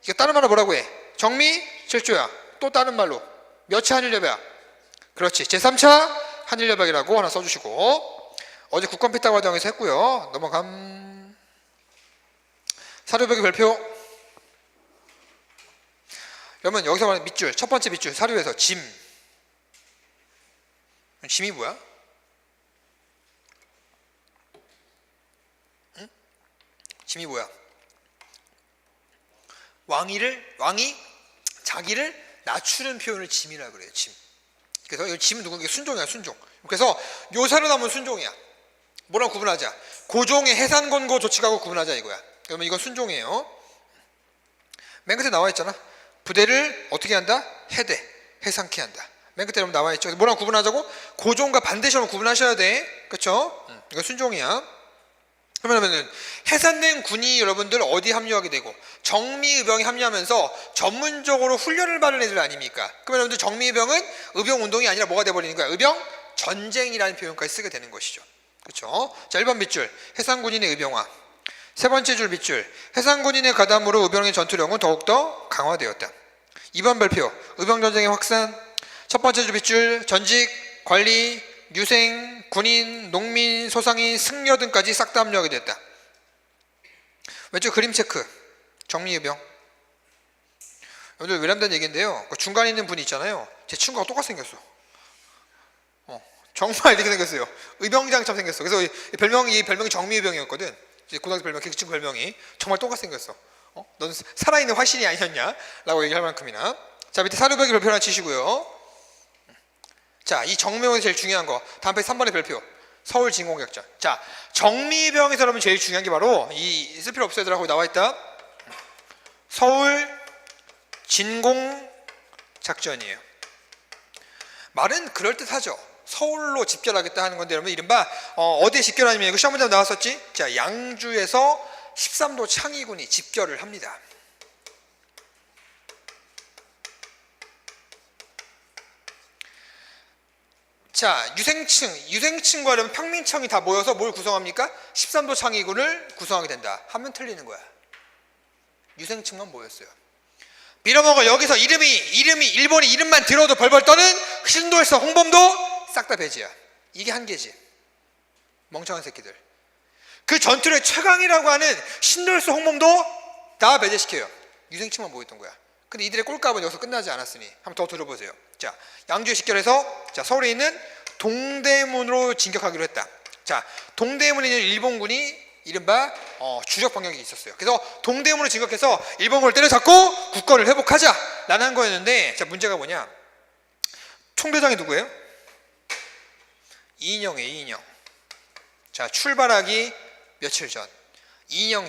이거 다른 말로 뭐라고 해? 정미 실조야. 또 다른 말로 몇차 한일협약? 그렇지. 제3차 한일협약이라고 하나 써주시고, 어제 국권피타 과정에서 했고요. 넘어감. 사료배기 발표. 여러분 여기서 말하는 밑줄 첫 번째 밑줄 사료에서 짐이 뭐야? 응? 짐이 뭐야? 왕이 자기를 낮추는 표현을 짐이라 그래요. 짐. 그래서 이 짐은 누구게? 순종이야, 순종. 그래서 묘사로 나오면 순종이야. 뭐랑 구분하자? 고종의 해산권고 조치하고 구분하자 이거야. 그러면 이건 순종이에요. 맨 끝에 나와 있잖아. 부대를 어떻게 한다? 해상케 한다. 맨 끝에 나와 있죠. 뭐랑 구분하자고? 고종과 반대시험 구분하셔야 돼. 그렇죠? 이거 순종이야. 그러면은 해산된 군이 여러분들 어디 합류하게 되고 정미의병이 합류하면서 전문적으로 훈련을 받은 애들 아닙니까? 그러면 여러분들 정미의병은 의병운동이 아니라 뭐가 돼버리는 거야? 의병전쟁이라는 표현까지 쓰게 되는 것이죠. 그렇죠? 자, 1번 밑줄 해상군인의 의병화. 세 번째 줄 밑줄 해상군인의 가담으로 의병의 전투력은 더욱더 강화되었다. 2번 별표 의병전쟁의 확산. 첫 번째 줄 밑줄 전직, 관리, 유생, 군인, 농민, 소상인, 승려 등까지 싹 다 합류하게 됐다. 왼쪽 그림 체크. 정미의병. 여러분들 외람된 얘기인데요. 그 중간에 있는 분이 있잖아요. 제 친구가 똑같이 생겼어. 정말 이렇게 생겼어요. 의병장처럼 생겼어. 그래서 이 별명이 정미의병이었거든. 이제 고등학교 별명, 그 친구 별명이 정말 똑같이 생겼어. 넌 살아있는 화신이 아니었냐? 라고 얘기할 만큼이나. 자, 밑에 사료벽의 별표 하나 치시고요. 자, 이 정미병에서 제일 중요한 거 다음 페이지 3번의 별표 서울 진공작전. 자, 정미병에서 여러분 제일 중요한 게 바로 이 쓸 필요 없어요 라고 나와있다 서울 진공작전이에요. 말은 그럴듯하죠. 서울로 집결하겠다 하는 건데 여러분 이른바 어디에 집결하냐면 이거 시험 문제 나왔었지. 자, 양주에서 13도 창의군이 집결을 합니다. 자, 유생층과 여러분 평민청이 다 모여서 뭘 구성합니까? 13도 창의군을 구성하게 된다. 하면 틀리는 거야. 유생층만 모였어요. 빌어먹어. 여기서 이름이 일본이 이름만 들어도 벌벌 떠는 신도에서 홍범도 싹 다 배제야. 이게 한계지. 멍청한 새끼들. 그 전투의 최강이라고 하는 신도에서 홍범도 다 배제시켜요. 유생층만 모였던 거야. 근데 이들의 꼴값은 여기서 끝나지 않았으니 한번 더 들어보세요. 자, 양주에 집결해서 자, 서울에 있는 동대문으로 진격하기로 했다. 자, 동대문에 있는 일본군이 이른바 주력 병력이 있었어요. 그래서 동대문으로 진격해서 일본군을 때려잡고 국권을 회복하자 라는 거였는데, 자, 문제가 뭐냐? 총대장이 누구예요? 이인영이에요. 이인영. 자, 출발하기 며칠 전 이인영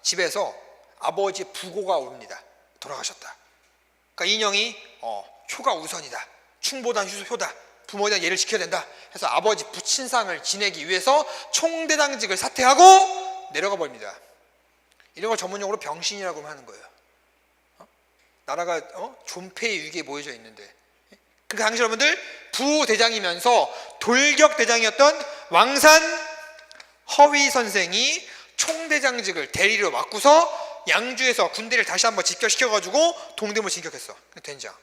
집에서 아버지 부고가 옵니다. 돌아가셨다. 그러니까 이인영이 효가 우선이다. 충보단 효다. 부모에 대한 예를 지켜야 된다. 해서 아버지 부친상을 지내기 위해서 총대장직을 사퇴하고 내려가 버립니다. 이런 걸 전문용어로 병신이라고 하는 거예요. 나라가 존폐의 위기에 모여져 있는데. 그 당시 여러분들 부대장이면서 돌격대장이었던 왕산 허위 선생이 총대장직을 대리로 맡고서 양주에서 군대를 다시 한번 집결시켜가지고 동대문을 진격했어. 된장.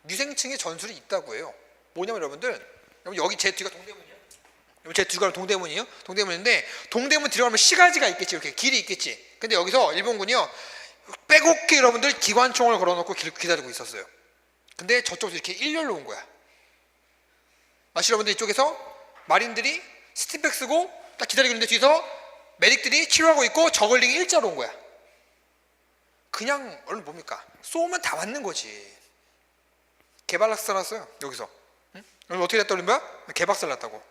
유생층의 전술이 있다고 해요. 뭐냐면 여러분들, 여기 제 뒤가 동대문이야. 제 뒤가 동대문이에요. 동대문인데 동대문 들어가면 시가지가 있겠지. 이렇게 길이 있겠지. 근데 여기서 일본군이요 빼곡히 여러분들 기관총을 걸어놓고 기다리고 있었어요. 근데 저쪽에서 이렇게 일렬로 온 거야. 마치 여러분들 이쪽에서 마린들이 스팀백 쓰고 딱 기다리고 있는데 뒤에서 메딕들이 치료하고 있고 저글링이 일자로 온 거야. 그냥 얼른 뭡니까? 쏘면 다 맞는 거지. 개발락살 났어요. 여기서. 응? 여러분 어떻게 됐다 그런 거야? 개박살 났다고.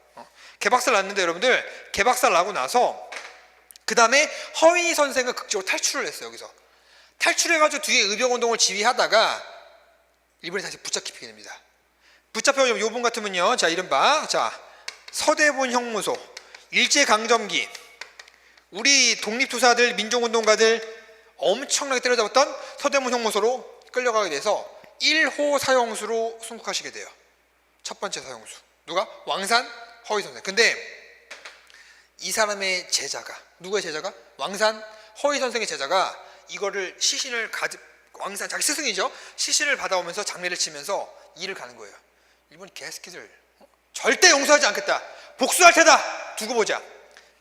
개박살 났는데 여러분들 개박살 나고 나서 그 다음에 허위 선생은 극적으로 탈출을 했어요. 여기서 탈출해가지고 뒤에 의병운동을 지휘하다가 일본이 다시 붙잡히게 됩니다. 붙잡혀서 요분 같으면요, 자, 이른바 자 서대문 형무소 일제강점기 우리 독립투사들 민족운동가들 엄청나게 때려잡았던 서대문 형무소로 끌려가게 돼서 1호 사형수로 순국하시게 돼요. 첫 번째 사형수 누가? 왕산 허위 선생. 근데 이 사람의 제자가 누구의 제자가? 왕산 허위 선생의 제자가 이거를 시신을 왕산 자기 스승이죠. 시신을 받아오면서 장례를 치면서 일을 가는 거예요. 일본 개새끼들 절대 용서하지 않겠다. 복수할 테다. 두고 보자.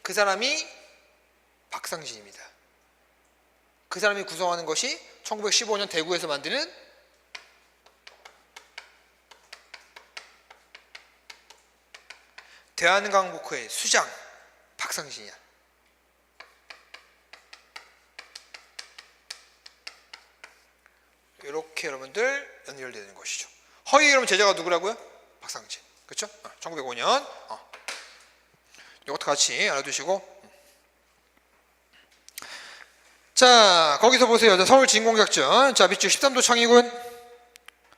그 사람이 박상진입니다. 그 사람이 구성하는 것이 1915년 대구에서 만드는 대한강복회의 수장 박상진이야. 이렇게 여러분들 연결되는 것이죠. 허위 여러분 제자가 누구라고요? 박상진. 그렇죠? 1905년. 이것도 같이 알아두시고. 자, 거기서 보세요. 자, 서울 진공작전. 자, 밑줄 13도 창의군.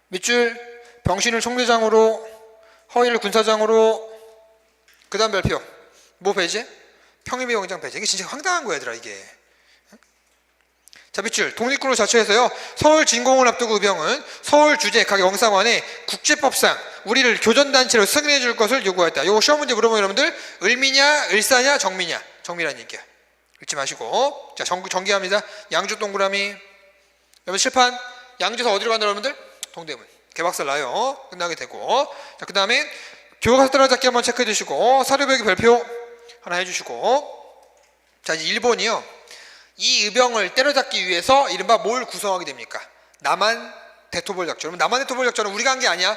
밑줄 병신을 총대장으로, 허인을 군사장으로. 그 다음 별표. 뭐 배제? 평일비 영장 배제. 이게 진짜 황당한 거야, 얘들아, 이게. 자, 밑줄 독립군으로 자처해서요. 서울 진공을 앞두고 의병은 서울 주재 각 영사관에 국제법상 우리를 교전단체로 승인해 줄 것을 요구했다. 요거 시험 문제 물어보면 여러분들 을미냐 을사냐 정미냐. 정미라는 얘기야. 읽지 마시고. 자, 정기합니다. 양주 동그라미. 여러분 칠판 양주에서 어디로 간다 여러분들? 동대문. 개박살 나요. 끝나게 되고. 자, 그 다음에 교과서 따라잡기 한번 체크해 주시고 사료배기 별표 하나 해주시고. 자, 이제 1번이요. 이 의병을 때려잡기 위해서 이른바 뭘 구성하게 됩니까? 남한 대토벌 작전. 남한 대토벌 작전은 우리가 한 게 아니야.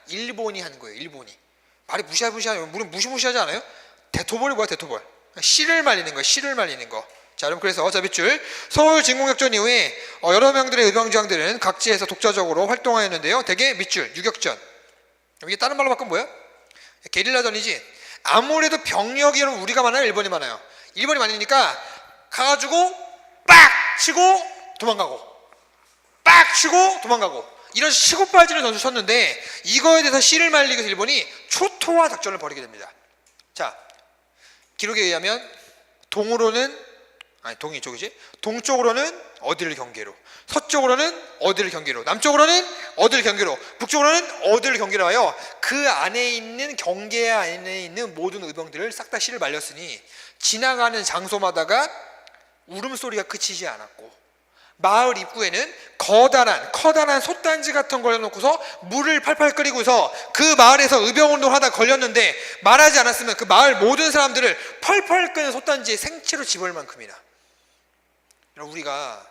일본이 하는 거예요. 일본이. 말이 무시하지 물론 무시무시하지 않아요? 대토벌이 뭐야? 대토벌. 씨를 말리는 거야. 씨를 말리는 거. 자, 그럼 그래서 자, 밑줄 서울 진공작전 이후에 여러 명들의 의병장들은 각지에서 독자적으로 활동하였는데요. 대개 밑줄 유격전. 이게 다른 말로 바꾸면 뭐야? 게릴라전이지. 아무래도 병력이 우리가 많아요? 일본이 많아요? 일본이 많으니까 가가지고 빡 치고 도망가고 빡 치고 도망가고 이런 치고 빠지는 전술 쳤는데 이거에 대해서 씨를 말리기 위해서 일본이 초토화 작전을 벌이게 됩니다. 자, 기록에 의하면 동이 이쪽이지. 동쪽으로는 어디를 경계로, 서쪽으로는 어디를 경계로, 남쪽으로는 어디를 경계로, 북쪽으로는 어디를 경계로 하여 그 안에 있는 경계 안에 있는 모든 의병들을 싹 다 씨를 말렸으니 지나가는 장소마다가 울음소리가 그치지 않았고 마을 입구에는 커다란 솥단지 같은 걸 해놓고서 물을 팔팔 끓이고서 그 마을에서 의병운동을 하다 걸렸는데 말하지 않았으면 그 마을 모든 사람들을 펄펄 끓는 솥단지에 생채로 집을 만큼이나. 우리가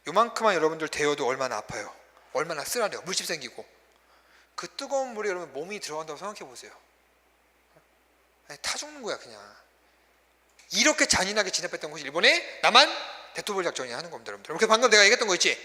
요만큼만 여러분들 데워도 얼마나 아파요. 얼마나 쓰라려요. 물집 생기고. 그 뜨거운 물에 여러분 몸이 들어간다고 생각해 보세요. 타 죽는 거야 그냥. 이렇게 잔인하게 진압했던 것이 일본의 남한 대토벌 작전이 하는 겁니다, 여러분들. 그래서 방금 내가 얘기했던 거 있지.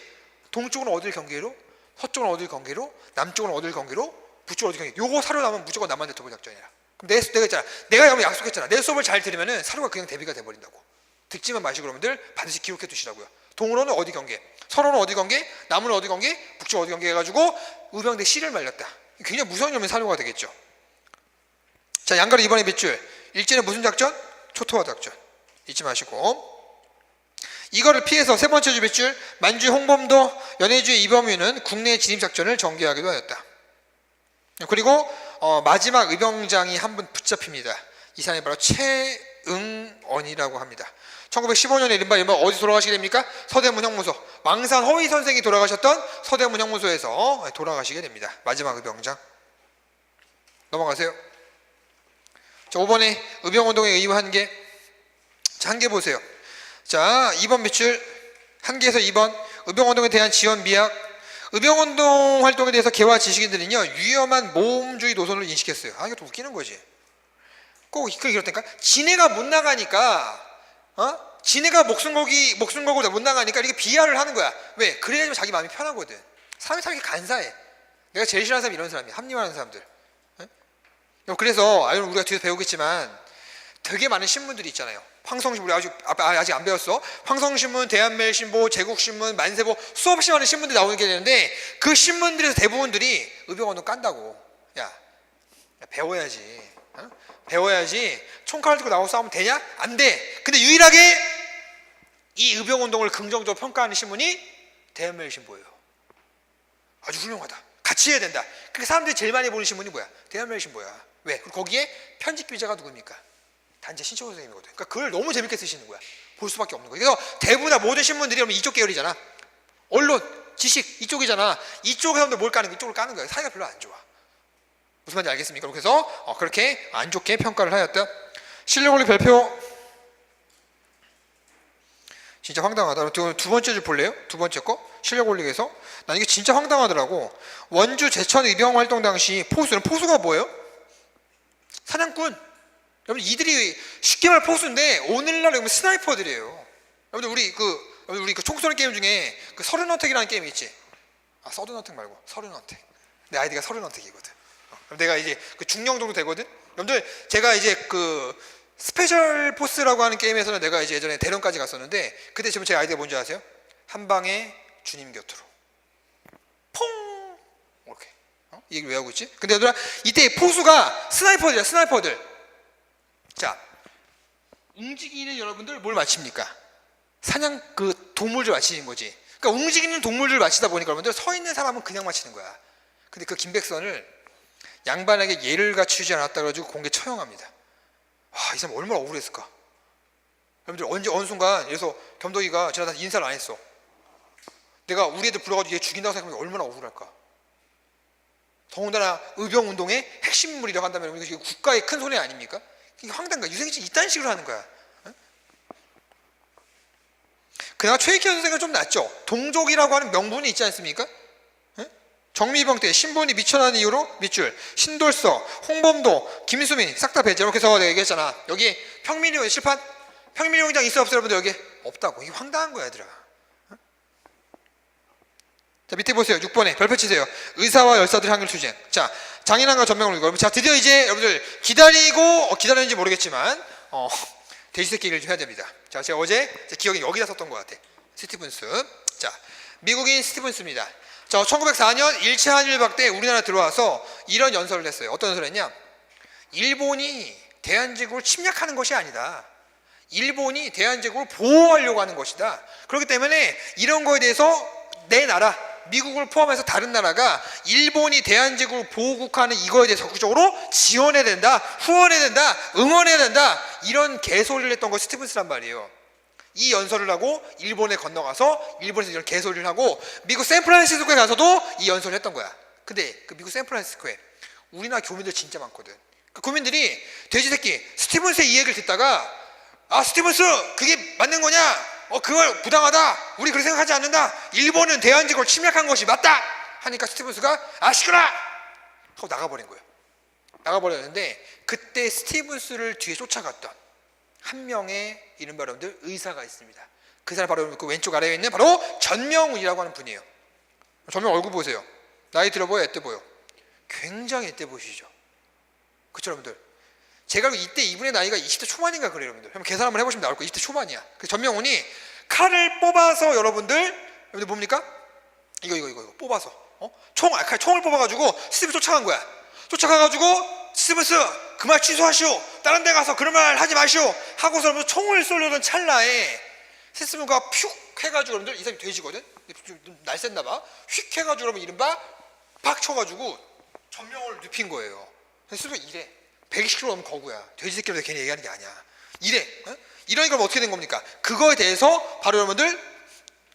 동쪽은 어딜 경계로, 서쪽은 어딜 경계로, 남쪽은 어딜 경계로, 북쪽은 어딜 경계로. 요거 사료 나면 무조건 남한 대토벌 작전이라. 그럼 내가 있잖아. 내가 여러분 약속했잖아. 내 수업을 잘 들으면은 사료가 그냥 대비가 돼 버린다고. 듣지만 마시고 여러분들 반드시 기록해 두시라고요. 동으로는 어디 경계, 서로는 어디 경계, 남은 어디 경계, 북쪽 어디 경계 해가지고 의병대 씨를 말렸다. 굉장히 무서운 놈의 사료가 되겠죠. 자, 양가로 이번에 밑줄. 일제는 무슨 작전? 초토화 작전. 잊지 마시고. 이거를 피해서 세 번째 주 밑줄 만주 홍범도 연해주의 이범유는 국내 진입 작전을 전개하기도 하였다. 그리고 마지막 의병장이 한 분 붙잡힙니다. 이 사람이 바로 최응언이라고 합니다. 1915년에 이른바 어디서 돌아가시게 됩니까? 서대문 형무소. 왕산 허위 선생이 돌아가셨던 서대문 형무소에서 돌아가시게 됩니다. 마지막 의병장. 넘어가세요. 자, 5번에 의병운동의 의의 한계. 자, 한계 보세요. 자, 2번 밑줄 한계에서 2번 의병운동에 대한 지원 미약. 의병운동 활동에 대해서 개화 지식인들은요 위험한 모험주의 노선을 인식했어요. 아, 이거 웃기는 거지. 꼭 이렇다니까. 지네가 못 나가니까 지네가 목숨 걸고 못 나가니까 이렇게 비하를 하는 거야. 왜? 그래야지만 자기 마음이 편하거든. 사람이 이렇게 간사해. 내가 제일 싫어하는 사람이 이런 사람이야. 합리화하는 사람들. 그래서 우리가 뒤에서 배우겠지만 되게 많은 신문들이 있잖아요. 황성신문, 우리 아직 안 배웠어. 황성신문, 대한매일신보, 제국신문, 만세보, 수없이 많은 신문들이 나오게 되는데 그 신문들에서 대부분들이 의병운동 깐다고. 야 배워야지. 배워야지. 총칼을 들고 나오고 싸우면 되냐? 안 돼. 근데 유일하게 이 의병운동을 긍정적으로 평가하는 신문이 대한매일신보예요. 아주 훌륭하다. 같이 해야 된다. 그러니까 사람들이 제일 많이 보는 신문이 뭐야? 대한매일신보야. 왜? 그리고 거기에 편집 기자가 누굽니까? 단체 신청호 선생님이거든. 그러니까 글을 너무 재밌게 쓰시는 거야. 볼 수밖에 없는 거야. 그래서 대부분 모든 신문들이 이쪽 계열이잖아. 언론, 지식 이쪽이잖아. 이쪽 사람들 뭘 까는 거야? 이쪽을 까는 거야. 사이가 별로 안 좋아. 무슨 말인지 알겠습니까? 그래서 그렇게 안 좋게 평가를 하였다. 실력원리 별표. 진짜 황당하다. 두 번째 줄 볼래요? 두 번째 거 실력원리에서 난 이게 진짜 황당하더라고. 원주 제천 의병 활동 당시 포수가 뭐예요? 사냥꾼. 여러분 이들이 쉽게 말해 포수인데 오늘날 여러분 스나이퍼들이에요. 여러분들 우리 그 총쏘는 게임 중에 그 서른어택이라는 게임이 있지. 아, 서든어택 말고 서른어택. 내 아이디가 서른어택이거든. 그럼 내가 이제 그 중령 정도 되거든. 여러분들 제가 이제 그 스페셜 포스라고 하는 게임에서는 내가 이제 예전에 대련까지 갔었는데 그때 지금 제 아이디어가 뭔지 아세요? 한 방에 주님 곁으로 퐁 이렇게 이 얘기를 왜 하고 있지? 근데 얘들아 이때 포수가 스나이퍼들이야. 스나이퍼들. 자, 움직이는 여러분들 뭘 맞춥니까? 사냥 그 동물들 맞히는 거지. 그러니까 움직이는 동물들 맞히다 보니까 여러분들 서 있는 사람은 그냥 맞히는 거야. 근데 그 김백선을 양반에게 예를 갖추지 않았다 그래가지고 공개 처형합니다. 와, 이 사람 얼마나 억울했을까. 여러분들 언제 어느 순간 그래서 겸덕이가 지나다 인사를 안 했어. 내가 우리 애들 불러가지고 얘 죽인다고 생각하면 얼마나 억울할까. 더군다나 의병운동의 핵심 인물이라고 한다면 이거 국가의 큰 손해 아닙니까? 이게 황당한 거야. 유생이지 이딴 식으로 하는 거야. 그나마 최익희 선생은 좀 낫죠. 동족이라고 하는 명분이 있지 않습니까? 정미병 때 신분이 미천한 이유로 밑줄, 신돌서, 홍범도, 김수민 싹 다 배제. 이렇게 해서 내가 얘기했잖아. 여기 평민이용 실판? 평민이용장 있어 없어 여러분들? 여기 없다고. 이게 황당한 거야 얘들아. 자, 밑에 보세요. 6번에 별표 치세요. 의사와 열사들의 한글 투쟁. 자, 장인환과 전명을 읽어. 자, 드디어 이제 여러분들 기다리고 기다렸는지 모르겠지만 돼지 새끼 얘기를 좀 해야 됩니다. 자, 제가 어제 제 기억에 여기다 썼던 것 같아. 스티븐스. 자, 미국인 스티븐스입니다. 자, 1904년 1차 한일박 때 우리나라 들어와서 이런 연설을 했어요. 어떤 연설을 했냐? 일본이 대한제국을 침략하는 것이 아니다. 일본이 대한제국을 보호하려고 하는 것이다. 그렇기 때문에 이런 거에 대해서 내 나라, 미국을 포함해서 다른 나라가 일본이 대한제국을 보호국하는 이거에 대해서 적극적으로 지원해야 된다, 후원해야 된다, 응원해야 된다, 이런 개소리를 했던 거 스티븐스란 말이에요. 이 연설을 하고 일본에 건너가서 일본에서 이런 개소리를 하고 미국 샌프란시스코에 가서도 이 연설을 했던 거야. 근데 그 미국 샌프란시스코에 우리나라 교민들 진짜 많거든. 그 교민들이 돼지 새끼 스티븐스의 이 얘기를 듣다가 아, 스티븐스 그게 맞는 거냐? 그걸 부당하다. 우리 그렇게 생각하지 않는다. 일본은 대한제국을 침략한 것이 맞다. 하니까 스티븐스가 아, 시끄러! 하고 나가버린 거예요. 나가버렸는데 그때 스티븐스를 뒤에 쫓아갔던 한 명의 이른바 여러분들 의사가 있습니다. 그 사람 바로 그 왼쪽 아래에 있는 바로 전명훈이라고 하는 분이에요. 전명 얼굴 보세요. 나이 들어 보여, 앳돼 보여? 굉장히 앳돼 보이시죠? 그쵸 여러분들? 제가 알고 이때 이분의 나이가 20대 초반인가 그래요 여러분들. 한번 계산 한번 해보시면 나올 거예요. 20대 초반이야. 그 전명훈이 칼을 뽑아서 여러분들 뭡니까? 이거 뽑아서 총을 뽑아가지고 스티븐 쫓아간 거야. 쫓아가가지고 스티븐스 그 말 취소하시오. 다른 데 가서 그런 말 하지 마시오. 하고서 총을 쏘려던 찰나에 스티븐가 휙 해가지고 여러분들 이 사람이 돼지거든. 좀 날쌘나 봐. 휙 해가지고 여러분 이른바 팍 쳐가지고 전명훈을 눕힌 거예요. 스티븐 이래. 120kg 넘으면 거구야. 돼지 새끼로 괜히 얘기하는 게 아니야. 이래. 이러니까 어떻게 된 겁니까? 그거에 대해서 바로 여러분들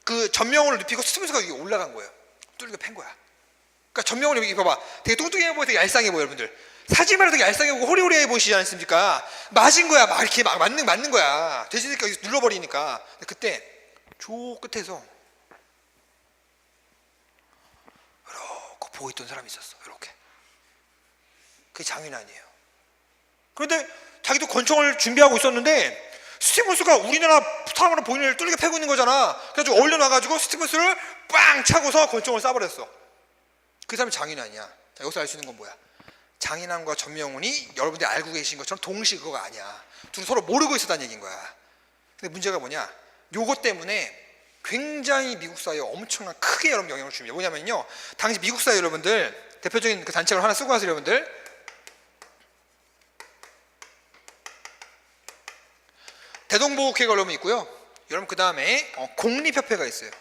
그 전명훈을 눕히고 스티븐스가 여기 올라간 거예요. 뚫리게 팬 거야. 그러니까 전명훈이 여기 봐봐. 되게 뚱뚱해 보여, 되게 얄쌍해 보여 여러분들. 사진만 해도 되게 얄쌍해 보고 호리호리해 보이시지 않습니까? 맞은 거야. 막 이렇게 막 맞는 거야. 돼지 새끼가 여기 눌러버리니까. 근데 그때 저 끝에서 이렇게 보고 있던 사람이 있었어. 이렇게. 그게 장윤환이에요. 그런데 자기도 권총을 준비하고 있었는데 스티븐스가 우리나라 사람으로 본인을 뚫리게 패고 있는 거잖아. 그래가지고 얼려놔가지고 스티븐스를 빵 차고서 권총을 쏴버렸어. 그 사람이 장인환이야. 자, 여기서 알 수 있는 건 뭐야? 장인환과 전명훈이 여러분들이 알고 계신 것처럼 동시 그거가 아니야. 둘이 서로 모르고 있었다는 얘기인 거야. 근데 문제가 뭐냐? 요것 때문에 굉장히 미국 사회에 엄청난 크게 여러분 영향을 줍니다. 뭐냐면요, 당시 미국 사회 여러분들 대표적인 그 단체를 하나 쓰고 가세요 여러분들. 대동보호회가 여러분 있고요. 여러분 그 다음에 공립협회가 있어요.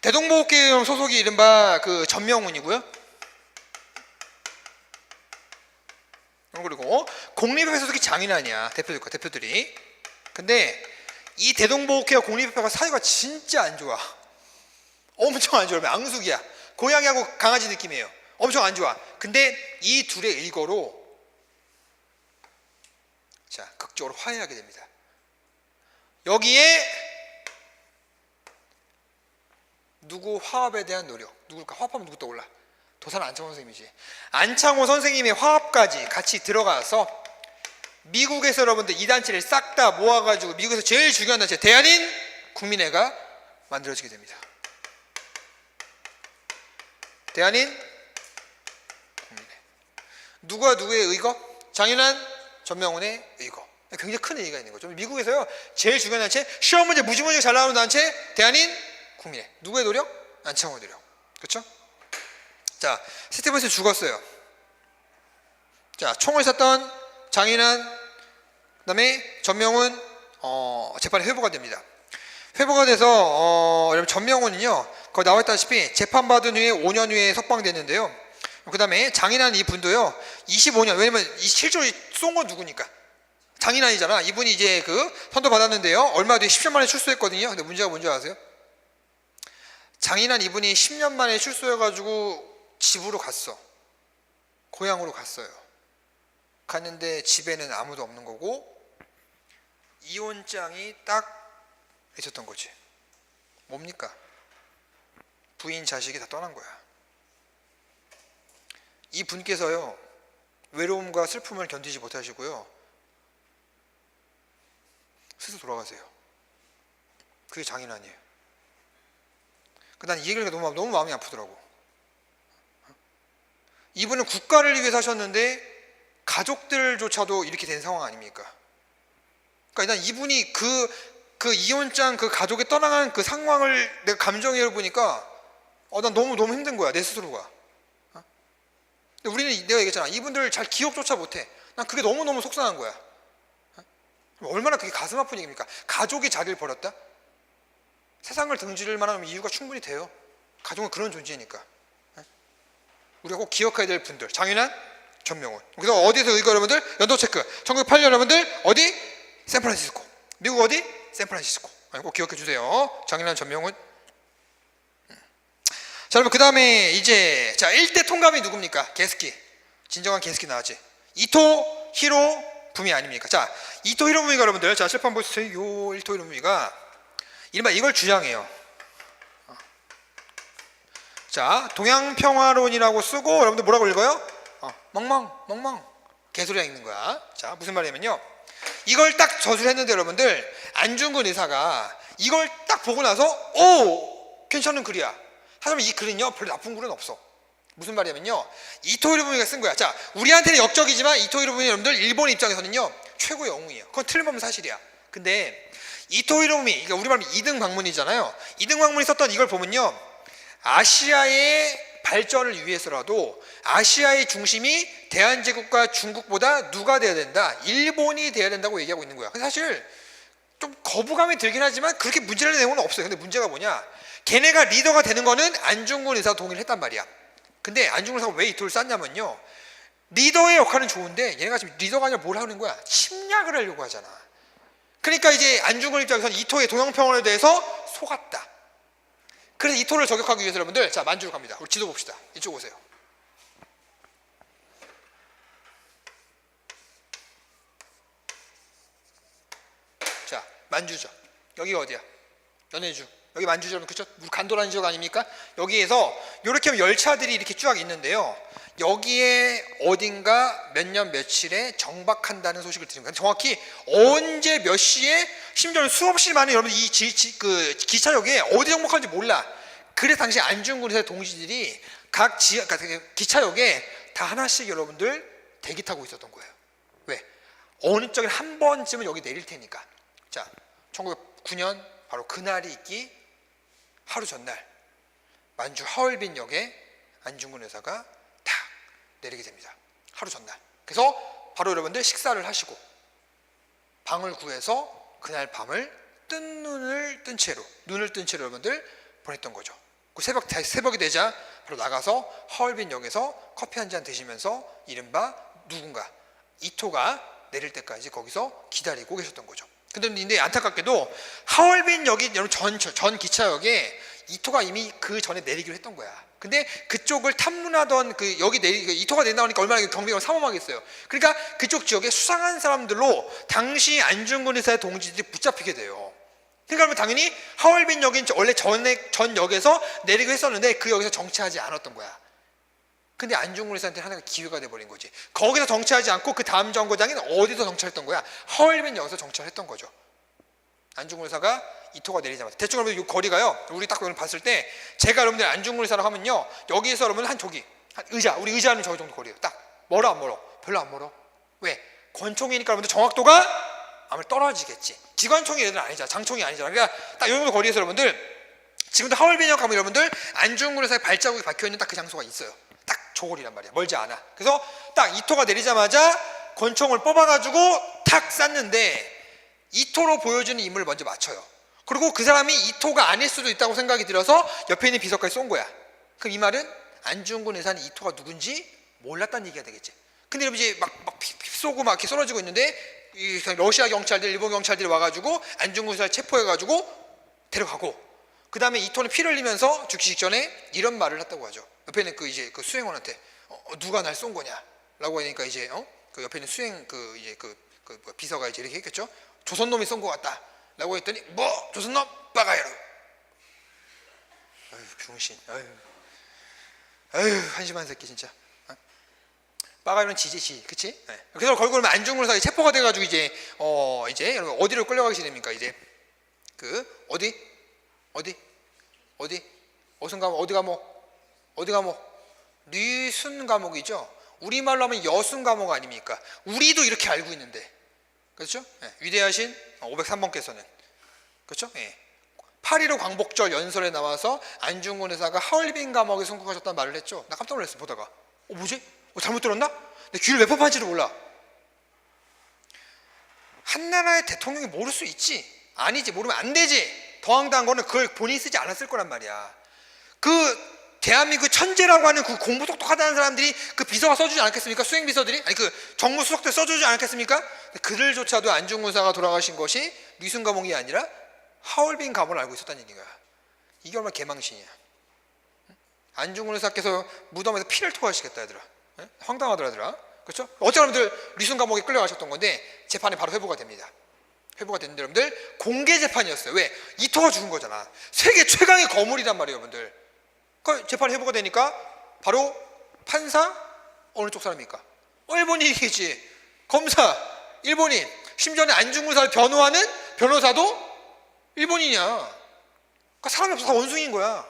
대동보호회 소속이 이른바 그 전명훈이고요. 그리고 공립협회 소속이 장인환이야. 대표들이. 근데 이 대동보호회와 공립협회가 사이가 진짜 안 좋아. 엄청 안 좋아. 앙숙이야. 고양이하고 강아지 느낌이에요. 엄청 안 좋아. 근데 이 둘의 일거로 자, 극적으로 화해하게 됩니다. 여기에 누구 화합에 대한 노력, 누굴까? 화합하면 누구 떠올라? 도산 안창호 선생님이지. 안창호 선생님의 화합까지 같이 들어가서 미국에서 여러분들 이 단체를 싹 다 모아가지고 미국에서 제일 중요한 단체 대한인 국민회가 만들어지게 됩니다. 대한인 국민회. 누가 누구의 의거? 장인환, 전명훈의 의거. 굉장히 큰 의의가 있는 거죠. 미국에서요 제일 중요한 단체, 시험 문제 무지무지하게 잘 나오는 단체, 대한인 국민회. 누구의 노력? 안창호의 노력. 그렇죠? 자, 스티븐스 죽었어요. 자, 총을 쐈던 장인환, 그다음에 전명훈 재판에 회부가 됩니다. 회부가 돼서 여러분 전명훈은요 거기 나와 있다시피 재판받은 후에 5년 후에 석방됐는데요. 그 다음에 장인환 이분도요 25년, 왜냐면 이 실제로 쏜 건 누구니까 장인환이잖아. 이분이 이제 그 선도 받았는데요 얼마 뒤에 10년 만에 출소했거든요. 근데 문제가 뭔지 아세요? 장인환 이분이 10년 만에 출소해가지고 집으로 갔어. 고향으로 갔어요. 갔는데 집에는 아무도 없는 거고 이혼장이 딱 있었던 거지. 뭡니까? 부인 자식이 다 떠난 거야. 이 분께서요 외로움과 슬픔을 견디지 못하시고요 스스로 돌아가세요. 그게 장인환이에요. 난 이 얘기가 너무 마음이 아프더라고. 이분은 국가를 위해서 하셨는데 가족들조차도 이렇게 된 상황 아닙니까? 그러니까 일단 이분이 그 이혼장 그 가족이 떠나간 그 상황을 내가 감정해 보니까 난 너무 힘든 거야 내 스스로가. 근데 우리는 내가 얘기했잖아 이분들 잘 기억조차 못해. 난 그게 너무 속상한 거야. 얼마나 그게 가슴 아픈 얘기입니까? 가족이 자기를 버렸다? 세상을 등질 만한 이유가 충분히 돼요. 가족은 그런 존재니까. 우리가 꼭 기억해야 될 분들, 장인환, 전명훈. 그래서 어디서 이거 여러분들 연도 체크. 1908년 여러분들 어디? 샌프란시스코. 미국 어디? 샌프란시스코. 꼭 기억해 주세요. 장인환, 전명훈. 자, 여러분 그 다음에 이제 자 1대 통감이 누굽니까? 게스키. 진정한 게스키 나왔지. 이토 히로부미 아닙니까? 자, 이토 히로부미가 여러분들 자 실판 보세요. 이토 히로부미가 이른바 이걸 주장해요. 자, 동양평화론이라고 쓰고 여러분들 뭐라고 읽어요? 멍멍 개소리가 읽는 거야. 자, 무슨 말이냐면요 이걸 딱 저술을 했는데 여러분들 안중근 의사가 이걸 딱 보고 나서 오 괜찮은 글이야. 하지만 이 글은요 별로 나쁜 글은 없어. 무슨 말이냐면요 이토 히로부미가 쓴 거야. 자, 우리한테는 역적이지만 이토 히로부미 여러분들 일본 입장에서는요 최고의 영웅이에요. 그건 틀림없는 사실이야. 근데 이토 히로부미, 그러니까 우리말로 이등박문이잖아요. 이등박문이 썼던 이걸 보면요 아시아의 발전을 위해서라도 아시아의 중심이 대한제국과 중국보다 누가 돼야 된다? 일본이 돼야 된다고 얘기하고 있는 거야. 사실 좀 거부감이 들긴 하지만 그렇게 문제될 내용은 없어요. 근데 문제가 뭐냐? 걔네가 리더가 되는 거는 안중근 의사 동의를 했단 말이야. 근데 안중근 의사가 왜 이토를 쌌냐면요 리더의 역할은 좋은데 얘네가 지금 리더가 아니라 뭘 하는 거야? 침략을 하려고 하잖아. 그러니까 이제 안중근 입장에서는 이토의 동양평화에 대해서 속았다. 그래서 이토를 저격하기 위해서 여러분들 자 만주로 갑니다. 우리 지도 봅시다. 이쪽 오세요. 자, 만주죠. 여기가 어디야? 연해주. 여기 만주죠. 그렇죠? 간도라는 지역 아닙니까? 여기에서 이렇게 하면 열차들이 이렇게 쫙 있는데요. 여기에 어딘가 몇 년 며칠에 정박한다는 소식을 드립니다. 정확히 언제 몇 시에 심지어는 수없이 많은 여러분 이 그 기차역에 어디 정박하는지 몰라. 그래서 당시 안중근 의사의 동지들이 각 기차역에 다 하나씩 여러분들 대기 타고 있었던 거예요. 왜? 어느 쪽에 한 번쯤은 여기 내릴 테니까. 자, 1909년 바로 그날이 있기 하루 전날 만주 하얼빈역에 안중근 의사가 탁 내리게 됩니다. 하루 전날. 그래서 바로 여러분들 식사를 하시고 방을 구해서 그날 밤을 눈을 뜬 채로 여러분들 보냈던 거죠. 그 새벽이 되자 바로 나가서 하얼빈역에서 커피 한 잔 드시면서 이른바 누군가 이토가 내릴 때까지 거기서 기다리고 계셨던 거죠. 근데 안타깝게도 하얼빈역이 전 기차역에 이토가 이미 그 전에 내리기로 했던 거야. 근데 그쪽을 탐문하던 이토가 내려나오니까 얼마나 경비가 삼엄하겠어요. 그러니까 그쪽 지역에 수상한 사람들로 당시 안중근 의사의 동지들이 붙잡히게 돼요. 그러니까 당연히 하얼빈역인 원래 전 역에서 내리기로 했었는데 그 역에서 정차하지 않았던 거야. 근데 안중근 의사한테 하나가 기회가 돼버린 거지. 거기서 정차하지 않고 그 다음 정거장인 어디서 정차했던 거야? 하얼빈역에서 정차했던 거죠. 안중근 의사가 이토가 내리자마자 대충 여러분 이 거리가요. 우리 딱 봤을 때 제가 여러분들 안중근 의사라고 하면요. 여기에서 여러분 한 의자 우리 의자는 저 정도 거리예요. 딱 멀어 안 멀어? 별로 안 멀어. 왜? 권총이니까 여러분들 정확도가 아무래도 떨어지겠지. 기관총이 얘들은 아니잖아. 장총이 아니잖아. 그러니까 딱 이 정도 거리에서 여러분들 지금도 하얼빈역 가면 여러분들 안중근의사의 발자국이 박혀있는 딱 그 장소가 있어요. 딱 저 거리란 말이야. 멀지 않아. 그래서 딱 이토가 내리자마자 권총을 뽑아가지고 탁 쐈는데 이토로 보여주는 인물을 먼저 맞춰요. 그리고 그 사람이 이토가 아닐 수도 있다고 생각이 들어서 옆에 있는 비서까지 쏜 거야. 그럼 이 말은 안중근 의사는 이토가 누군지 몰랐다는 얘기가 되겠지. 근데 여러분 이제 막 쏘고 막 이렇게 쏟아지고 있는데 이 러시아 경찰들, 일본 경찰들이 와가지고 안중근 의사를 체포해가지고 데려가고, 그 다음에 이토는 피를 흘리면서 죽기 직전에 이런 말을 했다고 하죠. 옆에 있는 그 수행원한테 누가 날 쏜 거냐라고 하니까 이제 그 옆에 있는 수행 이제 비서가 이제 이렇게 했겠죠. 조선놈이 쏜 것 같다라고 했더니 뭐 조선놈 빠가요. 아유 병신. 아유 한심한 새끼 진짜. 빠가요는 지지, 그치? 네. 그래서 결국은 안중근 의사가 체포가 돼가지고 이제 여러분 어디로 끌려가게 됩니까? 이제 어순 감옥, 어디 감옥? 뉘순 감옥이죠. 우리말로 하면 여순 감옥 아닙니까? 우리도 이렇게 알고 있는데, 그렇죠? 네. 위대하신 503번께서는 그렇죠? 네. 8.15 광복절 연설에 나와서 안중근 의사가 하얼빈 감옥에 송구하셨다는 말을 했죠. 나 깜짝 놀랐어 보다가. 뭐지? 잘못 들었나? 내 귀를 왜 법한지도 몰라. 한 나라의 대통령이 모를 수 있지. 아니지. 모르면 안 되지. 더 황당한 거는 그걸 본인이 쓰지 않았을 거란 말이야. 그 대한민국 천재라고 하는 그 공부 똑똑하다는 사람들이 그 비서가 써주지 않겠습니까? 수행비서들이? 아니 그 정무수석들 써주지 않겠습니까? 그들조차도 안중근 의사가 돌아가신 것이 뉘순 감옥이 아니라 하얼빈 감옥을 알고 있었다는 얘기가. 이게 얼마나 개망신이야. 안중근 의사께서 무덤에서 피를 토하시겠다 얘들아. 황당하더라 얘들아. 그렇죠? 어째 여러분들 뉘순 감옥에 끌려가셨던 건데 재판이 바로 회부가 됩니다. 회부가 됐는데 여러분들 공개 재판이었어요. 왜? 이토가 죽은 거잖아. 세계 최강의 거물이란 말이에요 여러분들. 그 재판이 회부가 되니까 바로 판사 어느 쪽 사람입니까? 일본인이지. 검사 일본인. 심지어는 안중근 의사를 변호하는 변호사도 일본인이야. 그러니까 사람이 없어서 다 원숭이인 거야.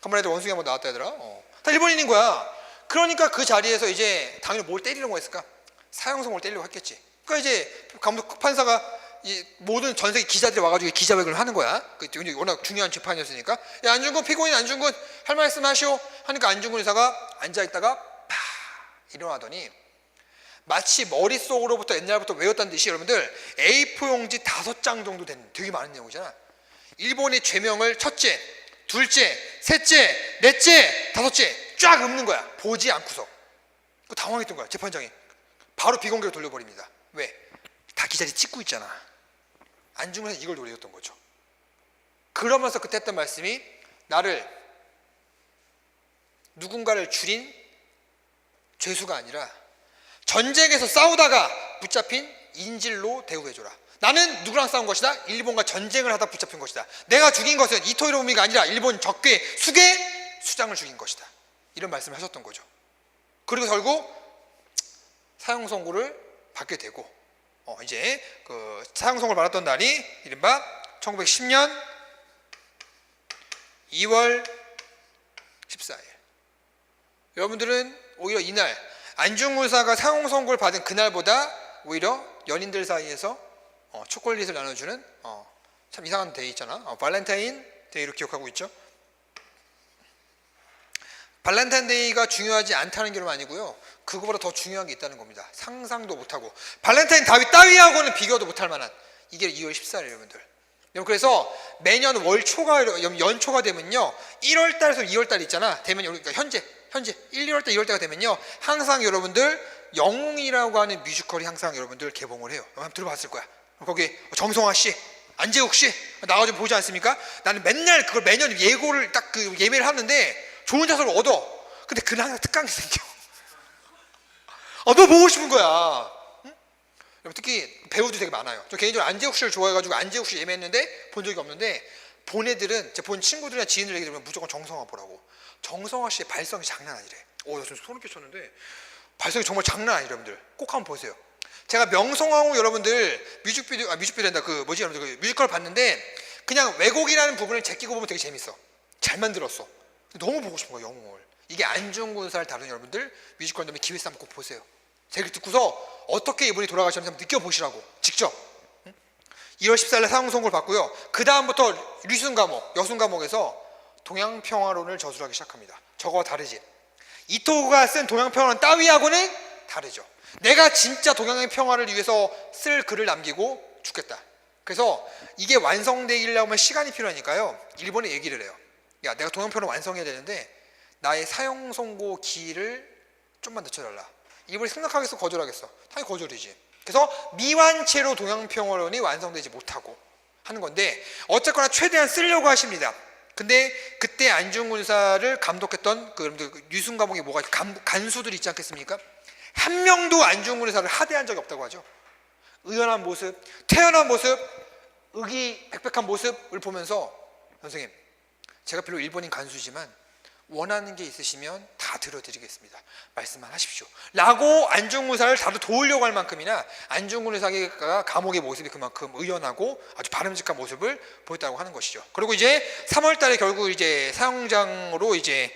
간만에 원숭이 한번 나왔다 얘들아. 다 일본인인 거야. 그러니까 그 자리에서 이제 당연히 뭘 때리려고 했을까? 사형선고를 때리려고 했겠지. 그러니까 이제 감독 판사가 이 모든 전 세계 기자들이 와가지고 기자회견을 하는 거야. 워낙 중요한 재판이었으니까. 야, 안중근 피고인 안중근 할 말씀 하시오. 하니까 안중근 의사가 앉아있다가 팍 일어나더니 마치 머릿속으로부터 옛날부터 외웠다는 듯이 여러분들 A4 용지 5장 정도 된 되게 많은 내용이잖아. 일본의 죄명을 첫째, 둘째, 셋째, 넷째, 다섯째 쫙 읊는 거야. 보지 않고서. 그 당황했던 거야 재판장이. 바로 비공개로 돌려버립니다. 왜? 다 기자들이 찍고 있잖아. 안중근은 이걸 노렸던 거죠. 그러면서 그때 했던 말씀이 나를 누군가를 줄인 죄수가 아니라 전쟁에서 싸우다가 붙잡힌 인질로 대우해줘라. 나는 누구랑 싸운 것이다? 일본과 전쟁을 하다 붙잡힌 것이다. 내가 죽인 것은 이토 히로부미가 아니라 일본 적괴 수계 수장을 죽인 것이다. 이런 말씀을 하셨던 거죠. 그리고 결국 사형 선고를 받게 되고 이제 그 사형 선고를 받았던 날이 이른바 1910년 2월 14일. 여러분들은 오히려 이날 안중근 의사가 사형 선고를 받은 그날보다 오히려 연인들 사이에서 초콜릿을 나눠주는 참 이상한 데이 있잖아. 발렌타인 데이로 기억하고 있죠. 발렌타인 데이가 중요하지 않다는 게 아니고요. 그거보다 더 중요한 게 있다는 겁니다. 상상도 못하고 발렌타인 따위하고는 비교도 못할 만한 이게 2월 14일 여러분들. 그래서 매년 월초가 연초가 되면요 1월달에서 2월달 있잖아. 되면 그러니까 현재 1, 2월달 2월달가 되면요 항상 여러분들 영웅이라고 하는 뮤지컬이 항상 여러분들 개봉을 해요. 한번 들어봤을 거야. 거기 정성화 씨, 안재욱 씨 나와서 보지 않습니까? 나는 맨날 그걸 매년 예고를 딱 그 예매를 하는데 좋은 자석을 얻어. 근데 그날 항상 특강이 생겨. 너 보고 싶은 거야. 응? 특히 배우도 되게 많아요. 저 개인적으로 안재욱 씨를 좋아해가지고 안재욱 씨 예매했는데 본 적이 없는데 본 애들은 제 본 친구들이나 지인들 얘기 들으면 무조건 정성화 보라고. 정성화 씨의 발성이 장난 아니래. 나 좀 소름 끼쳤는데 발성이 정말 장난 아니래. 여러분들 꼭 한번 보세요. 제가 명성황후 여러분들 뮤직비디오다 여러분들 그 뮤지컬 봤는데 그냥 왜곡이라는 부분을 제끼고 보면 되게 재밌어. 잘 만들었어. 너무 보고 싶은 거야 영웅을. 이게 안중근사를 다룬 여러분들 뮤지컬 때문에 기회 삼고 꼭 보세요. 제가 듣고서 어떻게 이분이 돌아가셨는지 한번 느껴보시라고 직접. 2월 14일에 사형 선고를 받고요. 그 다음부터 류순 감옥, 여순 감옥에서 동양평화론을 저술하기 시작합니다. 저거와 다르지. 이토가 쓴 동양평화론 따위하고는 다르죠. 내가 진짜 동양의 평화를 위해서 쓸 글을 남기고 죽겠다. 그래서 이게 완성되려면 시간이 필요하니까요. 일본에 얘기를 해요. 야, 내가 동양평화를 완성해야 되는데 나의 사형 선고 기일을 좀만 늦춰달라. 일본이 생각하겠어, 거절하겠어? 당연히 거절이지. 그래서 미완체로 동양평화론이 완성되지 못하고 하는 건데 어쨌거나 최대한 쓰려고 하십니다. 근데 그때 안중근사를 감독했던 여러분들 류순 감옥에 뭐가 간수들 있지 않겠습니까? 한 명도 안중근사를 하대한 적이 없다고 하죠. 의연한 모습, 태연한 모습, 의기백백한 모습을 보면서 선생님, 제가 별로 일본인 간수지만 원하는 게 있으시면 다 들어드리겠습니다. 말씀만 하십시오. 라고 안중근사를 다들 도우려고 할 만큼이나 안중근사가 감옥의 모습이 그만큼 의연하고 아주 바람직한 모습을 보였다고 하는 것이죠. 그리고 이제 3월 달에 결국 이제 사형장으로 이제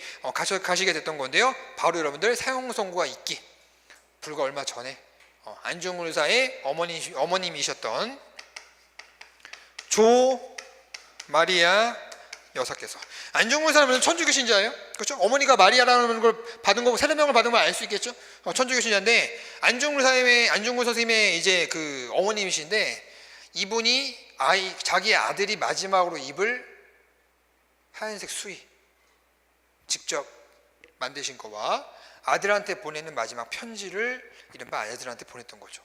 가시게 됐던 건데요. 바로 여러분들 사형 선고가 있기 불과 얼마 전에 안중근사의 어머님이셨던 조 마리아 여사께서 안중근 사람은 천주교 신자예요. 그렇죠? 어머니가 마리아라는 걸 받은 거 세례명을 받은 걸 알 수 있겠죠? 천주교 신자인데 안중근 선생님의 이제 그 어머님이신데 이분이 자기 아들이 마지막으로 입을 하얀색 수의 직접 만드신 거와 아들한테 보내는 마지막 편지를 이른바 아들한테 보냈던 거죠.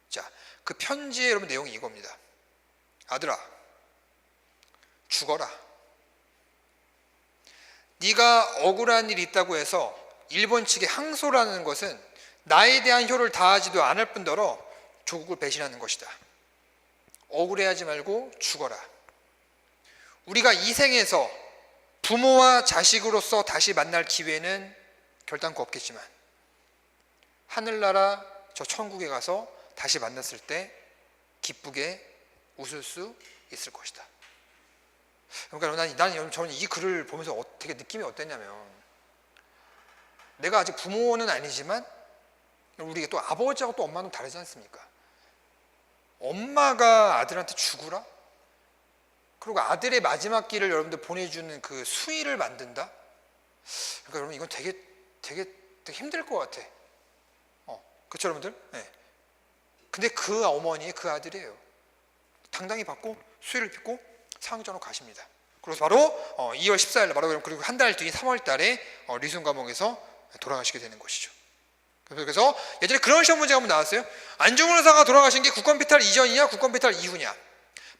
자, 그 편지의 여러분 내용이 이겁니다. 아들아, 죽어라. 네가 억울한 일이 있다고 해서 일본 측에 항소를 하는 것은 나에 대한 효를 다하지도 않을 뿐더러 조국을 배신하는 것이다. 억울해하지 말고 죽어라. 우리가 이 생에서 부모와 자식으로서 다시 만날 기회는 결단코 없겠지만 하늘나라 저 천국에 가서 다시 만났을 때 기쁘게 웃을 수 있을 것이다. 그러니까 저는 이 글을 보면서 되게 느낌이 어땠냐면 내가 아직 부모는 아니지만 우리 또 아버지하고 또 엄마는 다르지 않습니까? 엄마가 아들한테 죽으라? 그리고 아들의 마지막 길을 여러분들 보내주는 그 수의를 만든다? 그러니까 여러분 이건 되게 힘들 것 같아. 그렇죠 여러분들? 네. 근데 그 어머니 그 아들이에요. 당당히 받고 수의를 빚고 사형장으로 가십니다. 그래서 바로 2월 14일 바로 그리고 한 달 뒤인 3월 달에 류순 감옥에서 돌아가시게 되는 것이죠. 그래서 예전에 그런 시험 문제가 한번 나왔어요. 안중근 의사가 돌아가신 게 국권피탈 이전이냐 국권피탈 이후냐.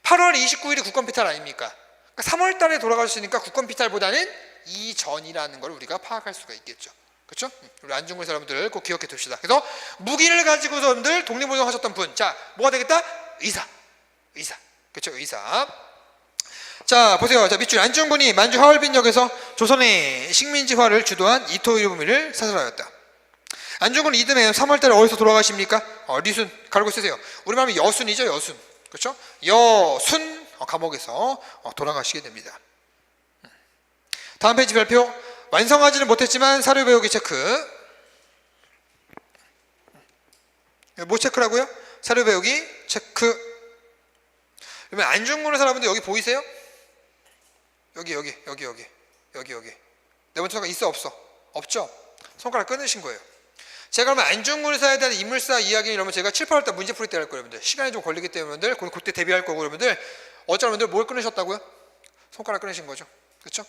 8월 29일이 국권피탈 아닙니까? 그러니까 3월 달에 돌아가셨으니까 국권피탈보다는 이전이라는 걸 우리가 파악할 수가 있겠죠. 그렇죠? 우리 안중근 사람들 꼭 기억해 둡시다. 그래서 무기를 가지고 여러분들 독립운동하셨던 분, 자 뭐가 되겠다? 의사. 그렇죠? 의사. 자 보세요. 자 밑줄 안중근이 만주 하얼빈역에서 조선의 식민지화를 주도한 이토 히로부미를 사살하였다. 안중근 이듬해 3월달에 어디서 돌아가십니까? 류순 가르고 쓰세요. 우리말하면 여순이죠. 여순. 그렇죠? 여순 감옥에서 돌아가시게 됩니다. 다음 페이지 발표. 완성하지는 못했지만 사료 배우기 체크. 뭐 체크라고요? 사료 배우기 체크. 그러면 안중근의 사람들 여기 보이세요? 여기 네 번째 손가락 있어 없어? 없죠? 손가락 끊으신 거예요. 제가 그러면 안중근 의사에 대한 인물사 이야기는 여러분 제가 7, 8월 달 문제 풀이 때 할 거예요. 여러분들 시간이 좀 걸리기 때문에 여러분들 그때 대비할 거고 여러분들 어쩌면 여러분들 뭘 끊으셨다고요? 손가락 끊으신 거죠. 그렇죠?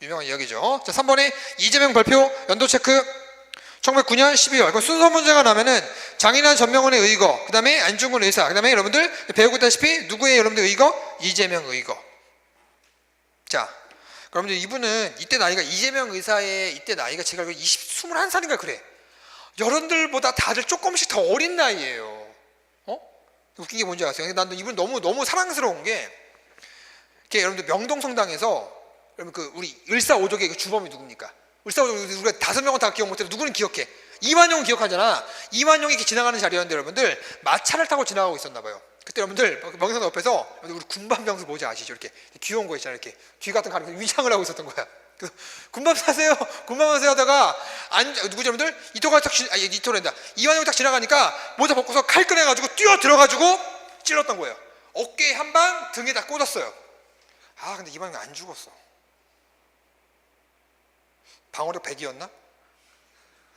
유명한 이야기죠. 자 3번에 이재명 발표 연도 체크. 1909년 12월 그 순서 문제가 나면은 장인환 전명훈의 의거, 그 다음에 안중근 의사, 그 다음에 여러분들 배우고 있다시피 누구의 여러분들 의거? 이재명 의거. 자 여러분들 이분은 이때 나이가 이재명 의사의 이때 나이가 제가 알기로 21살인가 그래. 여러분들보다 다들 조금씩 더 어린 나이예요. 웃긴 게 뭔지 아세요? 난 이분 너무 사랑스러운 게 이렇게 여러분들 명동성당에서 여러분 그 우리 을사오족의 그 주범이 누굽니까? 을사오족 우리가 5명은 다 기억 못해도 누구는 기억해? 이완용은 기억하잖아. 이완용이 이렇게 지나가는 자리였는데 여러분들 마차를 타고 지나가고 있었나 봐요. 그때 여러분들 명성당 옆에서 우리 군밤병수 뭐지 아시죠? 이렇게 귀여운 거 있잖아요. 이렇게 귀 같은 거 가리고 위장을 하고 있었던 거야. 군밤 사세요. 군밤 사세요 하다가 누구죠 여러분들? 이토란다. 이완용이 딱 지나가니까 모자 벗고서 칼 꺼내가지고 뛰어 들어가지고 찔렀던 거예요. 어깨에 한 방, 등에 다 꽂았어요. 아 근데 이완용이 안 죽었어. 방어력 100이었나?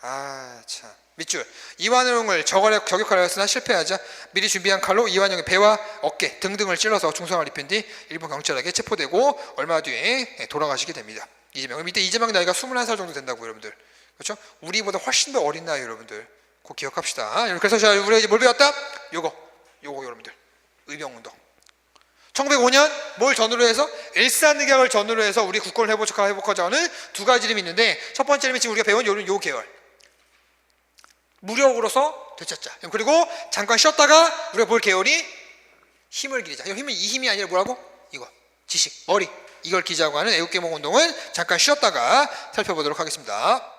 아 참. 밑줄. 이완용을 저격하려 했으나 실패하자 미리 준비한 칼로 이완용의 배와 어깨 등등을 찔러서 중상을 입힌 뒤 일본 경찰에게 체포되고 얼마 뒤에 돌아가시게 됩니다. 이재명. 이때 이재명 나이가 21살 정도 된다고 여러분들. 그렇죠? 우리보다 훨씬 더 어린 나이 여러분들. 꼭 기억합시다. 그래서 자 우리가 이제 뭘 배웠다? 요거 여러분들. 의병운동. 1905년 뭘 전후로 해서 일산늑약을 전후로 해서 우리 국권을 회복하자 하는 두 가지 이름이 있는데 첫 번째 이름이 지금 우리가 배운 요 계열. 무력으로서 되찾자. 그리고 잠깐 쉬었다가 우리가 볼 계열이 힘을 기리자. 이 힘이 아니라 뭐라고? 이거 지식, 머리 이걸 기자고 하는 애국개몽운동은 잠깐 쉬었다가 살펴보도록 하겠습니다.